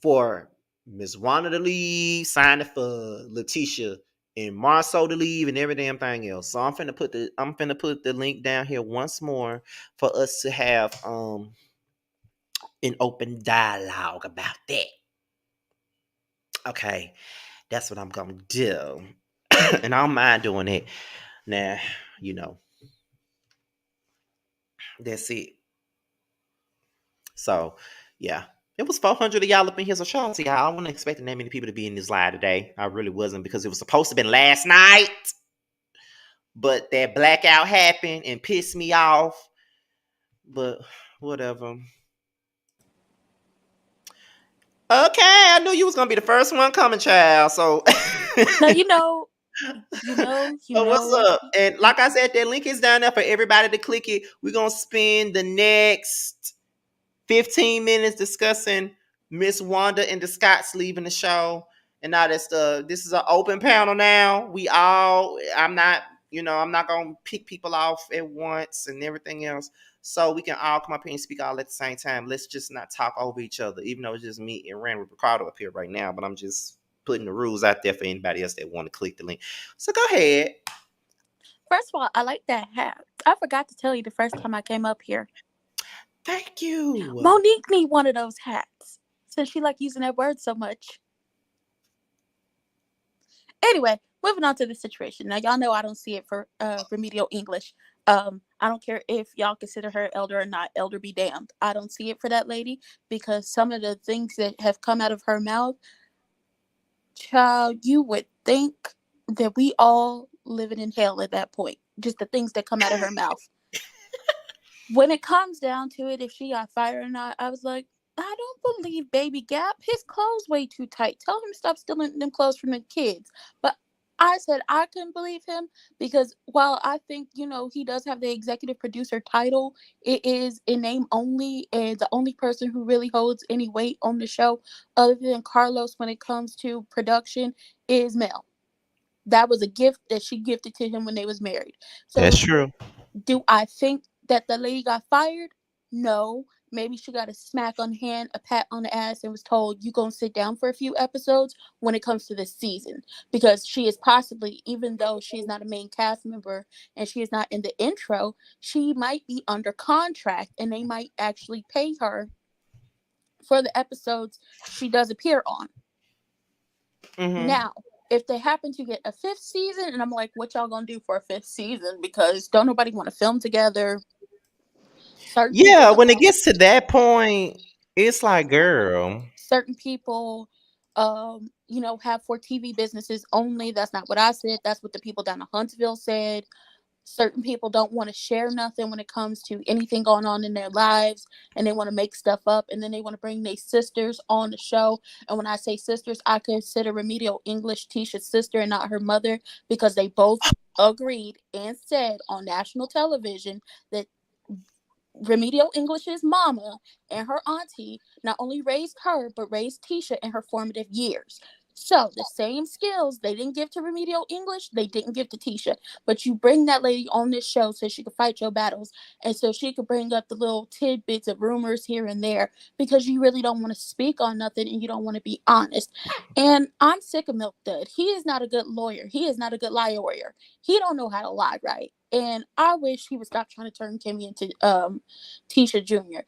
for Miss Wanda to leave, signing for Letitia and Marsau to leave, and every damn thing else. So I'm finna put the link down here once more for us to have an open dialogue about that. Okay, that's what I'm gonna do, and I don't mind doing it. Now, you know, that's it. So, yeah. It was 400 of y'all up in here. So, shout out to y'all. I wasn't expecting that many people to be in this live today. I really wasn't because it was supposed to have been last night. But that blackout happened and pissed me off. But whatever. Okay, I knew you was gonna be the first one coming, child. So, Now so you what's know. up? And like I said, that link is down there for everybody to click it. We're gonna spend the next 15 minutes discussing Miss Wanda and the Scots leaving the show and all that stuff. This is an open panel now. I'm not gonna pick people off at once and everything else. So we can all come up here and speak all at the same time. Let's just not talk over each other, even though it's just me and Rand Ricardo up here right now. But I'm just putting the rules out there for anybody else that want to click the link. So go ahead. First of all, I like that hat. I forgot to tell you the first time I came up here. Thank you. Monique need one of those hats since she like using that word so much. Anyway, moving on to the situation. Now y'all know I don't see it for remedial English. I don't care if y'all consider her elder or not. Elder be damned. I don't see it for that lady because some of the things that have come out of her mouth, child, you would think that we all living in hell at that point. Just the things that come out of her mouth. When it comes down to it, if she got fired or not, I was like, I don't believe Baby Gap. His clothes way too tight. Tell him to stop stealing them clothes from the kids. But I said I couldn't believe him because while I think, he does have the executive producer title, it is in name only, and the only person who really holds any weight on the show, other than Carlos when it comes to production, is Mel. That was a gift that she gifted to him when they was married. That's So true. do I think that the lady got fired? No. Maybe she got a smack on the hand, a pat on the ass, and was told, you going to sit down for a few episodes when it comes to this season. Because she is possibly, even though she is not a main cast member and she is not in the intro, she might be under contract and they might actually pay her for the episodes she does appear on. Mm-hmm. Now, if they happen to get a fifth season, and I'm like, what y'all gonna do for a fifth season? Because don't nobody want to film together. Certain people Yeah, don't. when it gets to that point, it's like, girl. Certain people, have for TV businesses only. That's not what I said. That's what the people down in Huntsville said. Certain people don't want to share nothing when it comes to anything going on in their lives, and they want to make stuff up, and then they want to bring their sisters on the show. And when I say sisters, I consider Remedial English Tisha's sister and not her mother, because they both agreed and said on national television that Remedial English's mama and her auntie not only raised her, but raised Tisha in her formative years. So the same skills they didn't give to Remedial English, they didn't give to Tisha. But you bring that lady on this show so she could fight your battles, and so she could bring up the little tidbits of rumors here and there, because you really don't want to speak on nothing and you don't want to be honest. And I'm sick of Milk Dud. He is not a good lawyer. He is not a good lawyer. He don't know how to lie right. And I wish he would stop trying to turn Kimmy into Tisha Jr.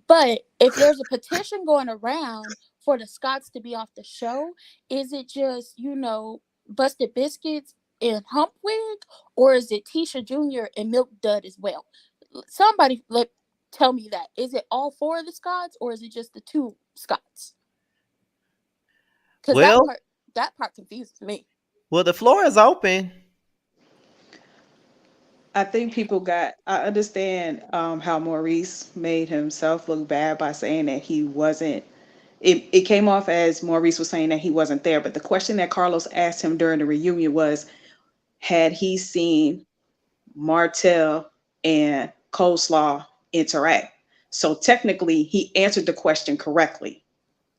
But if there's a petition going around for the Scots to be off the show, is it just, Busted Biscuits and Humpwig? Or is it Tisha Jr. and Milk Dud as well? Somebody tell me that. Is it all four of the Scots, or is it just the two Scots? Because Well, that part confuses me. well, the floor is open. I think people got. I understand how Maurice made himself look bad by saying that he wasn't. It came off as Maurice was saying that he wasn't there. But the question that Carlos asked him during the reunion was, had he seen Martell and Coleslaw interact? So technically, he answered the question correctly.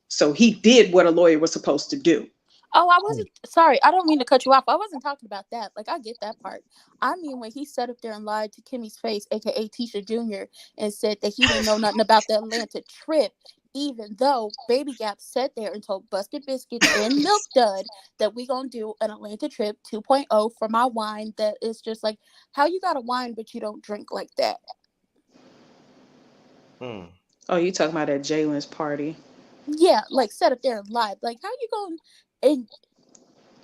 So he did what a lawyer was supposed to do. Oh, I wasn't sorry. I don't mean to cut you off. I wasn't talking about that. Like, I get that part. I mean, when he sat up there and lied to Kimmy's face, aka Tisha Jr., and said that he didn't know nothing about the Atlanta trip, even though Baby Gap sat there and told Busted Biscuits and Milk Dud that we gonna do an Atlanta trip 2.0 for my wine. That is just like, how you got a wine but you don't drink like that? Mm. Oh, you talking about at Jalen's party? Yeah, like set up there and lied. Like, how you going? And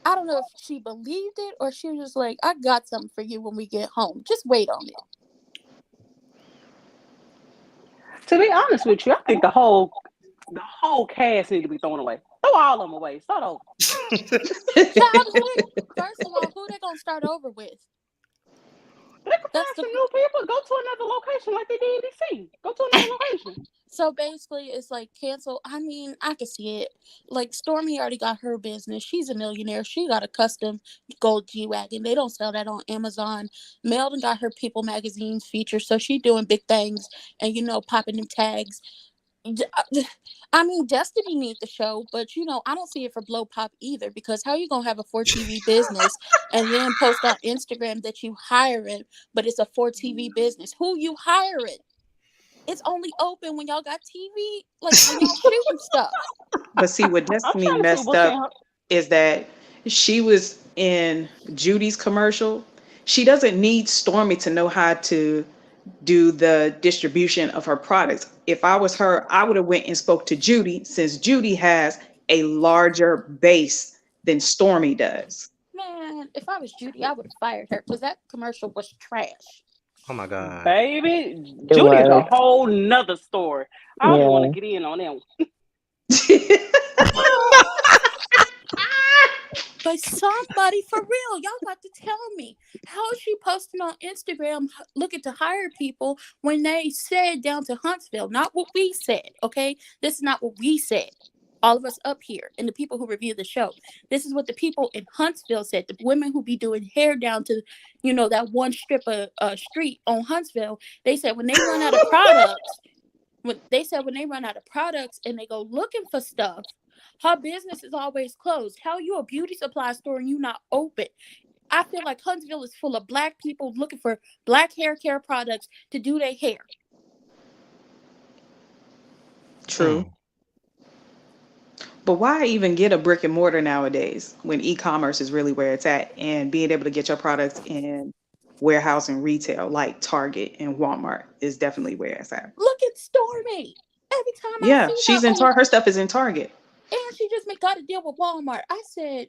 I don't know if she believed it or she was just like, I got something for you when we get home. Just wait on it. To be honest with you, I think the whole cast need to be thrown away. Throw all of them away. Start over. Child, first of all, who they gonna start over with? They can That's find the some new people. Go to another location like they did in DC. Go to another location. So basically, it's like cancel. I mean, I can see it. Like Stormy already got her business. She's a millionaire. She got a custom gold G wagon. They don't sell that on Amazon. Meldon got her People magazines feature, so she doing big things and popping them tags. I mean, Destiny need the show, but I don't see it for Blow Pop either because how you gonna have a 4 TV business and then post on Instagram that you hiring, but it's a 4 TV business? Who you hiring? It's only open when y'all got TV, like when y'all shooting stuff. But see, what I'm Destiny trying to see messed what's in up her. is that she was in Judy's commercial. She doesn't need Stormy to know how to do the distribution of her products. If I was her, I would have went and spoke to Judy since Judy has a larger base than Stormy does. Man, if I was Judy, I would have fired her because that commercial was trash. Oh my god. Baby, It Judy is a was. whole nother story. I don't even want to Yeah. get in on that one. But somebody for real, y'all got to tell me, how is she posting on Instagram looking to hire people when they said down to Huntsville? Not what we said, okay? This is not what we said. All of us up here and the people who review the show. This is what the people in Huntsville said. The women who be doing hair down to, that one strip of street on Huntsville. They said when they run out of products, when they run out of products and they go looking for stuff, her business is always closed. How you a beauty supply store and you not open? I feel like Huntsville is full of black people looking for black hair care products to do their hair. True. Mm. But why even get a brick and mortar nowadays when e-commerce is really where it's at and being able to get your products in warehouse and retail like Target and Walmart is definitely where it's at. Look at Stormy. Every time I Yeah, see her she's in on, Target. Her stuff is in Target. and she just got to deal with Walmart. I said,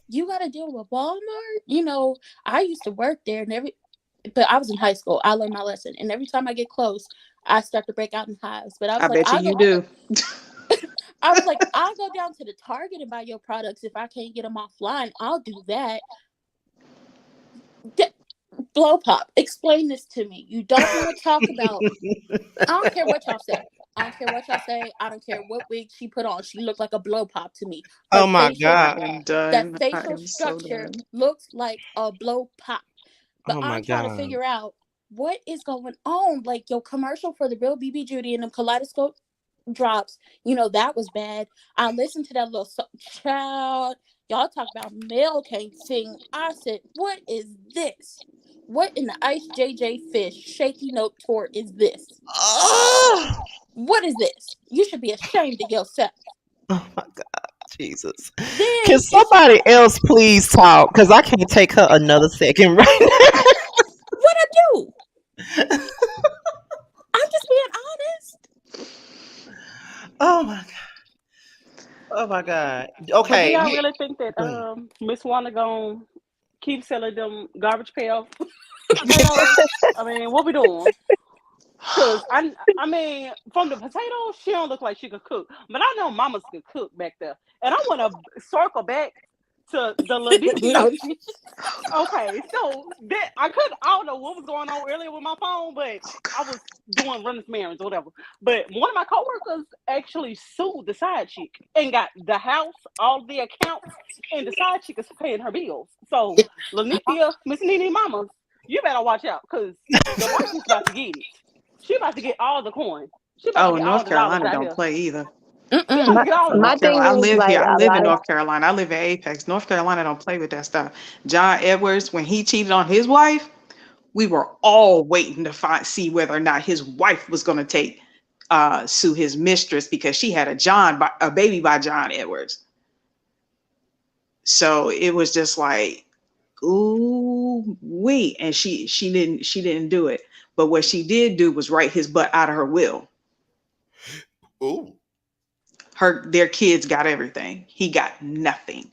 you got to deal with Walmart? I used to work there but I was in high school. I learned my lesson. And every time I get close, I start to break out in hives. But I I was like, bet you you do. I'll go down to the Target and buy your products if I can't get them offline. I'll do that. Blow Pop, explain this to me. You don't want to talk about. I don't care what y'all say. I don't care what y'all say. I don't care what wig she put on. She looked like a blow pop to me. Her Oh my facial, I god. am that done. I facial am so structure done. looks like a blow pop. But Oh my I'm trying to god. figure out what is going on. Like your commercial for the real BB Judy and them kaleidoscope drops, that was bad. I listened to that little child. Y'all talk about Mel can't sing. I said, what is this? What in the Ice JJ Fish shaky note tour is this? Oh, What is this? You should be ashamed of yourself. oh my god, Jesus. Can Then it's somebody else please talk? Because I can't take her another second right what I do. I'm just being honest. now. Oh my god. Oh my god. But do Okay. y'all really think that Go ahead. Miss Wanda gonna keep selling them garbage pail potatoes? I mean, what we doing? Cause I mean, from the potatoes, she don't look like she could cook. But I know mamas could cook back there. And I want to circle back to the Lanithia. No, Okay, so that I don't know what was going on earlier with my phone, but I was doing running errands or whatever. But one of my coworkers actually sued the side chick and got the house, all the accounts, and the side chick is paying her bills. So Lanithia, Miss Nene Mamas, you better watch out because the wife is about to get it. She about to get all the coin. She about to Oh, get all North the dollars Carolina out don't here. play either. She about mm-mm. to My get all of my North them. thing Carolina. I is live like here. I a live lot in of North Carolina. I live in Apex. North Carolina don't play with that stuff. John Edwards, when he cheated on his wife, we were all waiting to see whether or not his wife was going to take sue his mistress because she had a baby by John Edwards. So it was just like, ooh wee, and she didn't do it. But what she did do was write his butt out of her will. Ooh. Their kids got everything. He got nothing.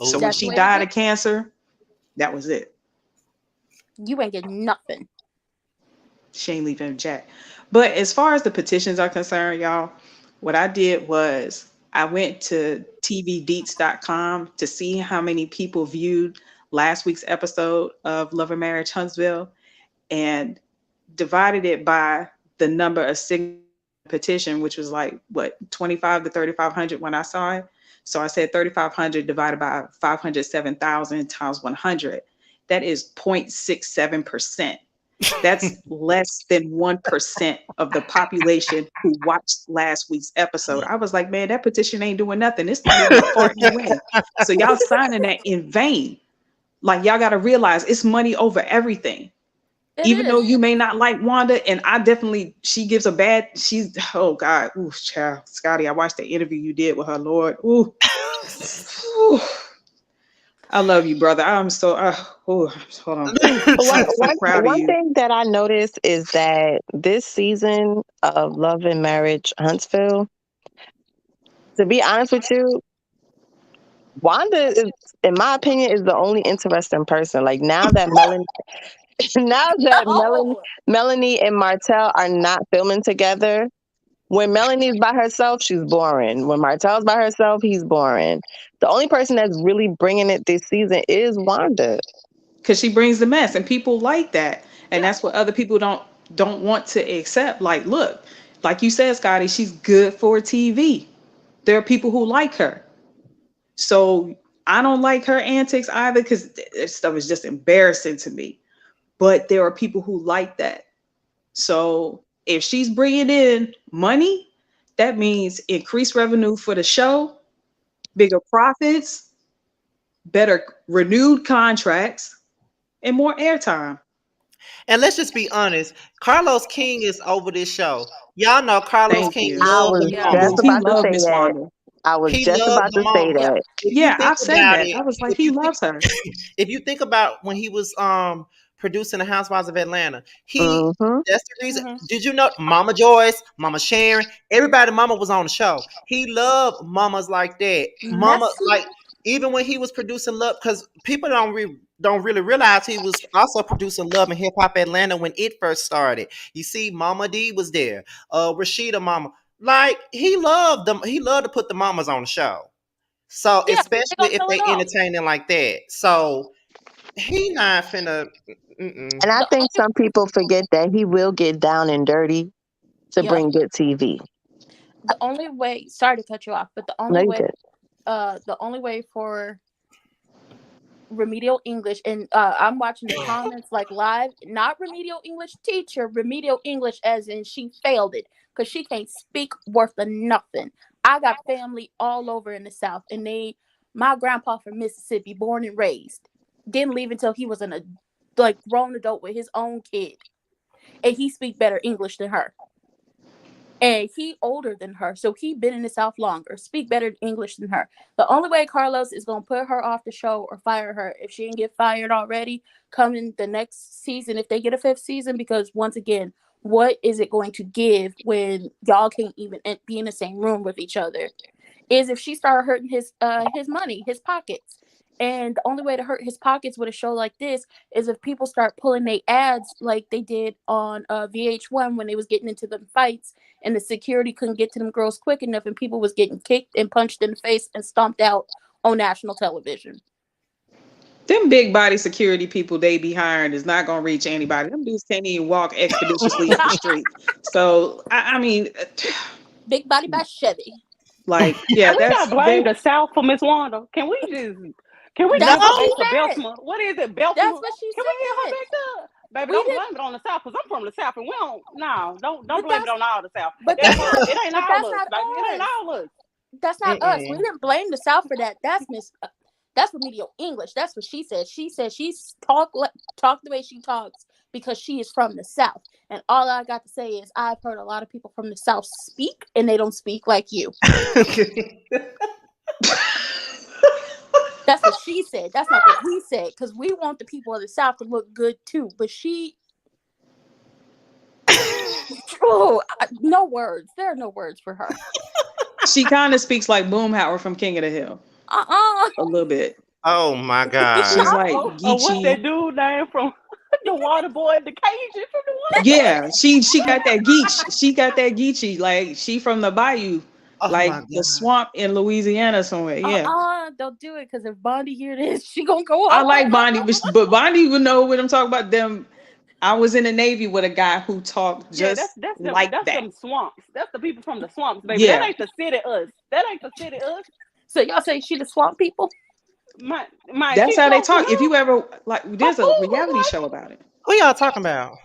So when That's the she Ooh. way to died do of cancer, that was it. it. You ain't getting nothing. She ain't leaving him jack. But as far as the petitions are concerned, y'all, what I did was I went to tvdeets.com to see how many people viewed last week's episode of Love and Marriage Huntsville, and divided it by the number of petition, which was like what, 25 to 3,500 when I saw it. So I said 3,500 divided by 507,000 times 100. That is 0.67%. That's less than 1% of the population who watched last week's episode. I was like, man, that petition ain't doing nothing. It's not even a fart in the wind. So y'all signing that in vain. Like, y'all got to realize it's money over everything. It Even though is. you may not like Wanda, and I definitely, she gives a bad, she's, oh God, ooh, child, Scotty, I watched the interview you did with her, Lord, ooh, ooh. I love you, brother. I'm so, ooh, hold on, One, I'm so one, proud of one you. thing that I noticed is that this season of Love and Marriage Huntsville, to be honest with you, Wanda is, in my opinion, is the only interesting person. Like now that now that Oh, Melanie and Martell are not filming together. When Melanie's by herself, she's boring. When Martell's by herself, he's boring. The only person that's really bringing it this season is Wanda. Because she brings the mess, and people like that, and yeah. that's what other people don't want to accept. Like, look, like you said, Scotty, she's good for TV. There are people who like her. So I don't like her antics either, because this stuff is just embarrassing to me. But there are people who like that. So if she's bringing in money, that means increased revenue for the show, bigger profits, better renewed contracts, and more airtime. And let's just be honest, Carlos King is over this show. Y'all know Carlos Thank King you. I love was the Yeah. just mamas. He about to loved say Miss that. Wanda. I was He just loved about the to say mamas. Yeah. that. If you Yeah, think I've said about that. it, I was like, if he you think loves her. if you think about when he was producing the Housewives of Atlanta, he Hmm. that's the reason. Hmm. Did you know Mama Joyce, Mama Sharon, everybody mama was on the show. He loved mamas like that. Mama, Messy. like even when he was producing Love, because people don't really realize he was also producing Love and Hip Hop Atlanta when it first started. You see, Mama D was there, Rashida Mama. Like he loved them. He loved to put the mamas on the show. So Yeah. They especially gonna if kill they it off. entertaining like that. So he not finna. Mm-mm. And I The think only some people forget that he will get down and dirty to yeah. bring good TV. The only way. Sorry to cut you off, but No, you good. the only way for remedial English, and I'm watching the comments like live, not remedial English teacher, remedial English as in she failed it because she can't speak worth of nothing. I got family all over in the South, and my grandpa from Mississippi, born and raised, didn't leave until he was like grown adult with his own kid, and he speak better English than her. And he older than her, so he been in the South longer, speak better English than her. The only way Carlos is gonna put her off the show or fire her, if she didn't get fired already, coming the next season, if they get a fifth season, because once again, what is it going to give when y'all can't even be in the same room with each other? Is if she started hurting his money, his pockets. And the only way to hurt his pockets with a show like this is if people start pulling their ads like they did on VH1 when they was getting into them fights and the security couldn't get to them girls quick enough and people was getting kicked and punched in the face and stomped out on national television. Them big body security people they be hiring is not gonna reach anybody. Them dudes can't even walk expeditiously up the street. So I mean, Big body by Chevy. like, Can yeah, we not that's blame they. the South for Miss Wanda? Can we No, That's give her what she back to said. Baltimore? What is it, That's Baltimore? what she Can we give her said. back to? Baby, We don't didn't, blame it on the South, because I'm from the South and we don't. No, don't but blame it on all the South. but That that's part, not it ain't but all that's us, not baby. It ain't us. all us. That's not us. We mm-mm. didn't blame the South for that. That's remedial English. That's what she said. She said she's talk the way she talks because she is from the South. And all I got to say is I've heard a lot of people from the South speak, and they don't speak like you. That's what she said. That's not what we said, because we want the people of the South to look good too. But she, no words. There are no words for her. She kind of speaks like Boomhauer from King of the Hill. Uh-uh. A little bit. Oh my God. She's like What's that Geechee. dude name from the Water Boy, the Cajun from the Water Boy? Yeah, she got that Geech. She got that Geechee. Like she from the bayou, Oh like my the God. swamp in Louisiana somewhere. Yeah. Don't do it, because if Bondi hear this, she gonna go I off. like Bondi, but Bondi would know what I'm talking about. Them. I was in the Navy with a guy who talked Yeah, just like that's that. them swamps. That's the people from the swamps, baby. That Yeah, ain't the city us. That ain't the city us. So y'all say she the swamp people? My that's she how they close to talk. If you who? ever like, there's a reality show about it. Who y'all talking about?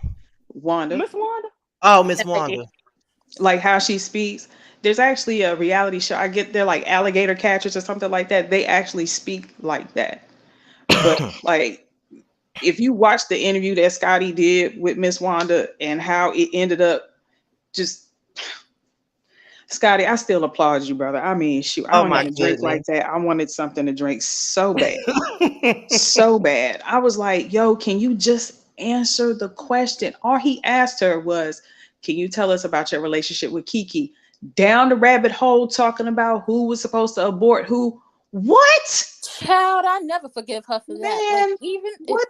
Wanda, Miss Wanda. Oh, Miss That lady. Wanda. like how she speaks. There's actually a reality show. I get they're like alligator catchers or something like that. They actually speak like that. But like if you watch the interview that Scotty did with Miss Wanda and how it ended up, just Scotty, I still applaud you, brother. I mean, shoot, I Oh don't my got a drink like goodness. that. I wanted something to drink so bad. So bad. I was like, yo, can you just answer the question? All he asked her was, can you tell us about your relationship with Kiki? Down the rabbit hole talking about who was supposed to abort who. What? Child, I never forgive her for that. Like, Man, what?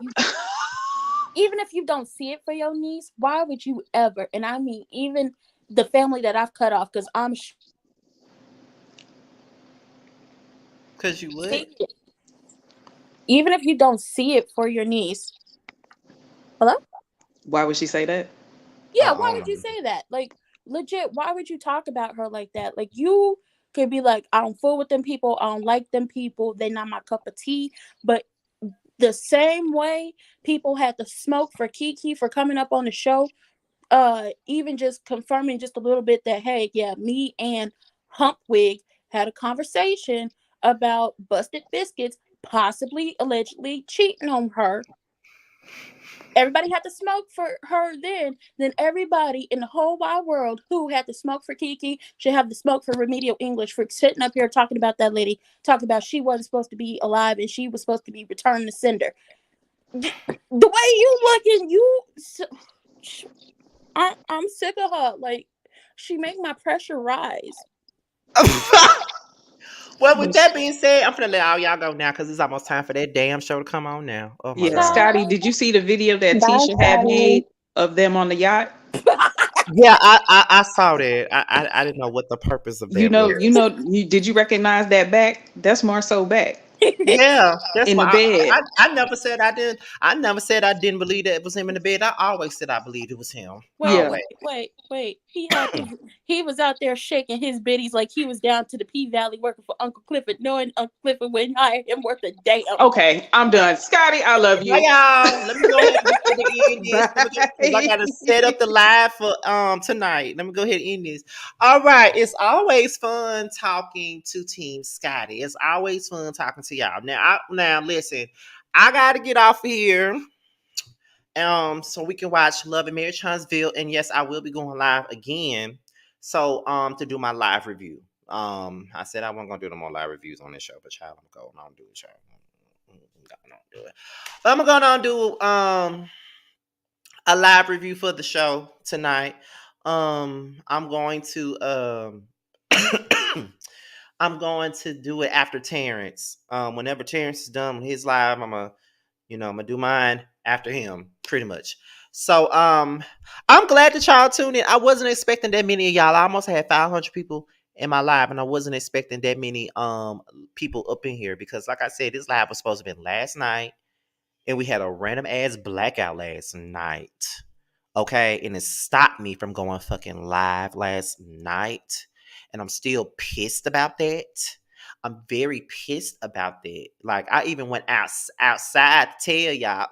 even if you don't see it for your niece, why would you ever? And I mean, even the family that I've cut off, because I'm Cause you would. see it. Even if you don't see it for your niece. Hello? Why would she say that? Yeah, I why don't would you know. say that? Like, legit, why would you talk about her like that? Like, you could be like, I don't fool with them people, I don't like them people, they not my cup of tea. But the same way people had to smoke for Kiki for coming up on the show, even just confirming just a little bit that, hey, yeah, me and Humpwig had a conversation about Busted Biscuits possibly allegedly cheating on her. Everybody had to smoke for her then everybody in the whole wide world who had to smoke for Kiki should have the smoke for Remedial English for sitting up here talking about that lady, talking about she wasn't supposed to be alive and she was supposed to be returned to sender. The way you looking, I'm sick of her. Like, she make my pressure rise. Well, with that being said, I'm gonna let all y'all go now because it's almost time for that damn show to come on now. Oh my Yeah, God. Scotty, Child. did you see the video that Bye, Tisha had Scotty. made of them on the yacht? Yeah, I saw that. I didn't know what the purpose of that was. Did you recognize that back? That's Marceau back Yeah, that's in why the bed. I never said I didn't. I never said I didn't believe that it was him in the bed. I always said I believed it was him. Wait, Yeah. Always. wait. He was out there shaking his biddies like he was down to the P Valley working for Uncle Clifford, knowing Uncle Clifford wouldn't hire him worth a damn. Okay, I'm done. Scotty, I love Bye, you. y'all. Let me go ahead and get ready to end this. Let me go, because I Bye. gotta set up the live for tonight. Let me go ahead and end this. All right. It's always fun talking to Team Scotty. It's always fun talking to y'all. Now listen, I gotta get off of here. So we can watch Love and Marriage Huntsville. And yes, I will be going live again. So to do my live review. I said I wasn't gonna do no more live reviews on this show, but child, I'm going on do it, child. I'm gonna do it. But I'm gonna do a live review for the show tonight. I'm going to I'm going to do it after Terrence. Whenever Terrence is done with his live, I'm gonna do mine after him, pretty much. So I'm glad that y'all tuned in. I wasn't expecting that many of y'all. I almost had 500 people in my live, and I wasn't expecting that many people up in here because, like I said, this live was supposed to have been last night, and we had a random ass blackout last night. Okay, and it stopped me from going fucking live last night, and I'm still pissed about that. I'm very pissed about that. Like I even went outside to tell y'all.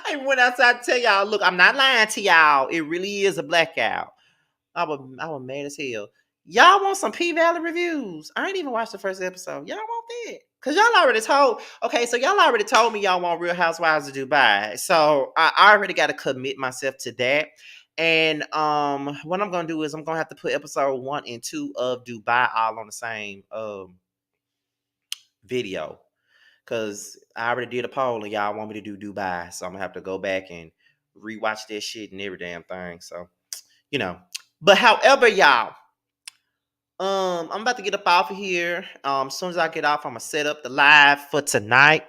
I went outside to tell y'all, look, I'm not lying to y'all. It really is a blackout. I was mad as hell. Y'all want some P Valley reviews? I ain't even watched the first episode. Y'all want that? Cause y'all already told, okay, so y'all already told me y'all want Real Housewives of Dubai. So I already got to commit myself to that. And what I'm gonna do is I'm gonna have to put episode 1 and 2 of Dubai all on the same video. Cause I already did a poll and y'all want me to do Dubai. So I'm gonna have to go back and rewatch that shit and every damn thing. So, you know. But however, y'all. I'm about to get up off of here. As soon as I get off, I'm gonna set up the live for tonight,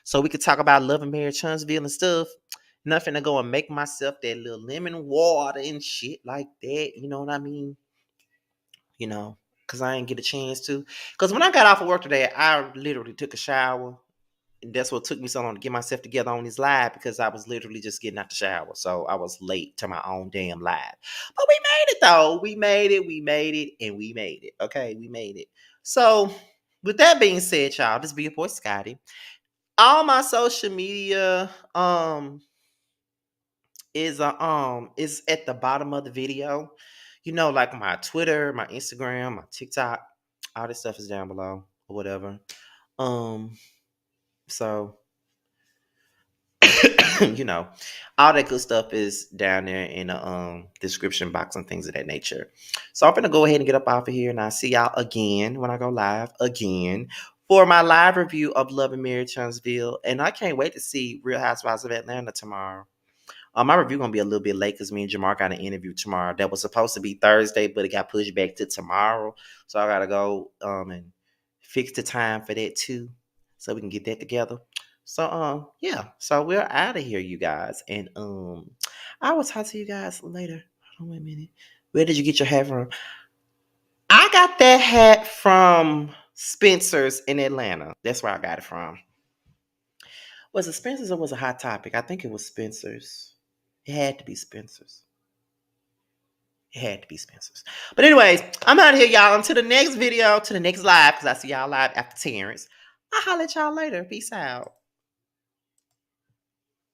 so we could talk about Love and Marriage Huntsville and stuff. Nothing to go and make myself that little lemon water and shit like that. You know what I mean? You know, cause I didn't get a chance to. Cause when I got off of work today, I literally took a shower. And that's what took me so long to get myself together on this live because I was literally just getting out the shower. So I was late to my own damn live. But we made it though. We made it, and we made it. Okay, we made it. So with that being said, y'all, this be your boy Scotty. All my social media is at the bottom of the video. You know, like my Twitter, my Instagram, my TikTok, all this stuff is down below or whatever. So you know, all that good stuff is down there in the description box and things of that nature. So I'm gonna go ahead and get up off of here, and I'll see y'all again when I go live again for my live review of Love and Marriage Huntsville. And I can't wait to see Real Housewives of Atlanta tomorrow. My review gonna be a little bit late because me and Jamar got an interview tomorrow. That was supposed to be Thursday, but it got pushed back to tomorrow. So I gotta go and fix the time for that too, so we can get that together. So yeah. So we're out of here, you guys, and I will talk to you guys later. Hold on, wait a minute. Where did you get your hat from? I got that hat from Spencer's in Atlanta. That's where I got it from. Was it Spencer's or was it Hot Topic? I think it was Spencer's. It had to be Spencer's. It had to be Spencer's. But anyways, I'm out of here, y'all. Until the next video, to the next live, because I see y'all live after Terrence. I'll holler at y'all later. Peace out.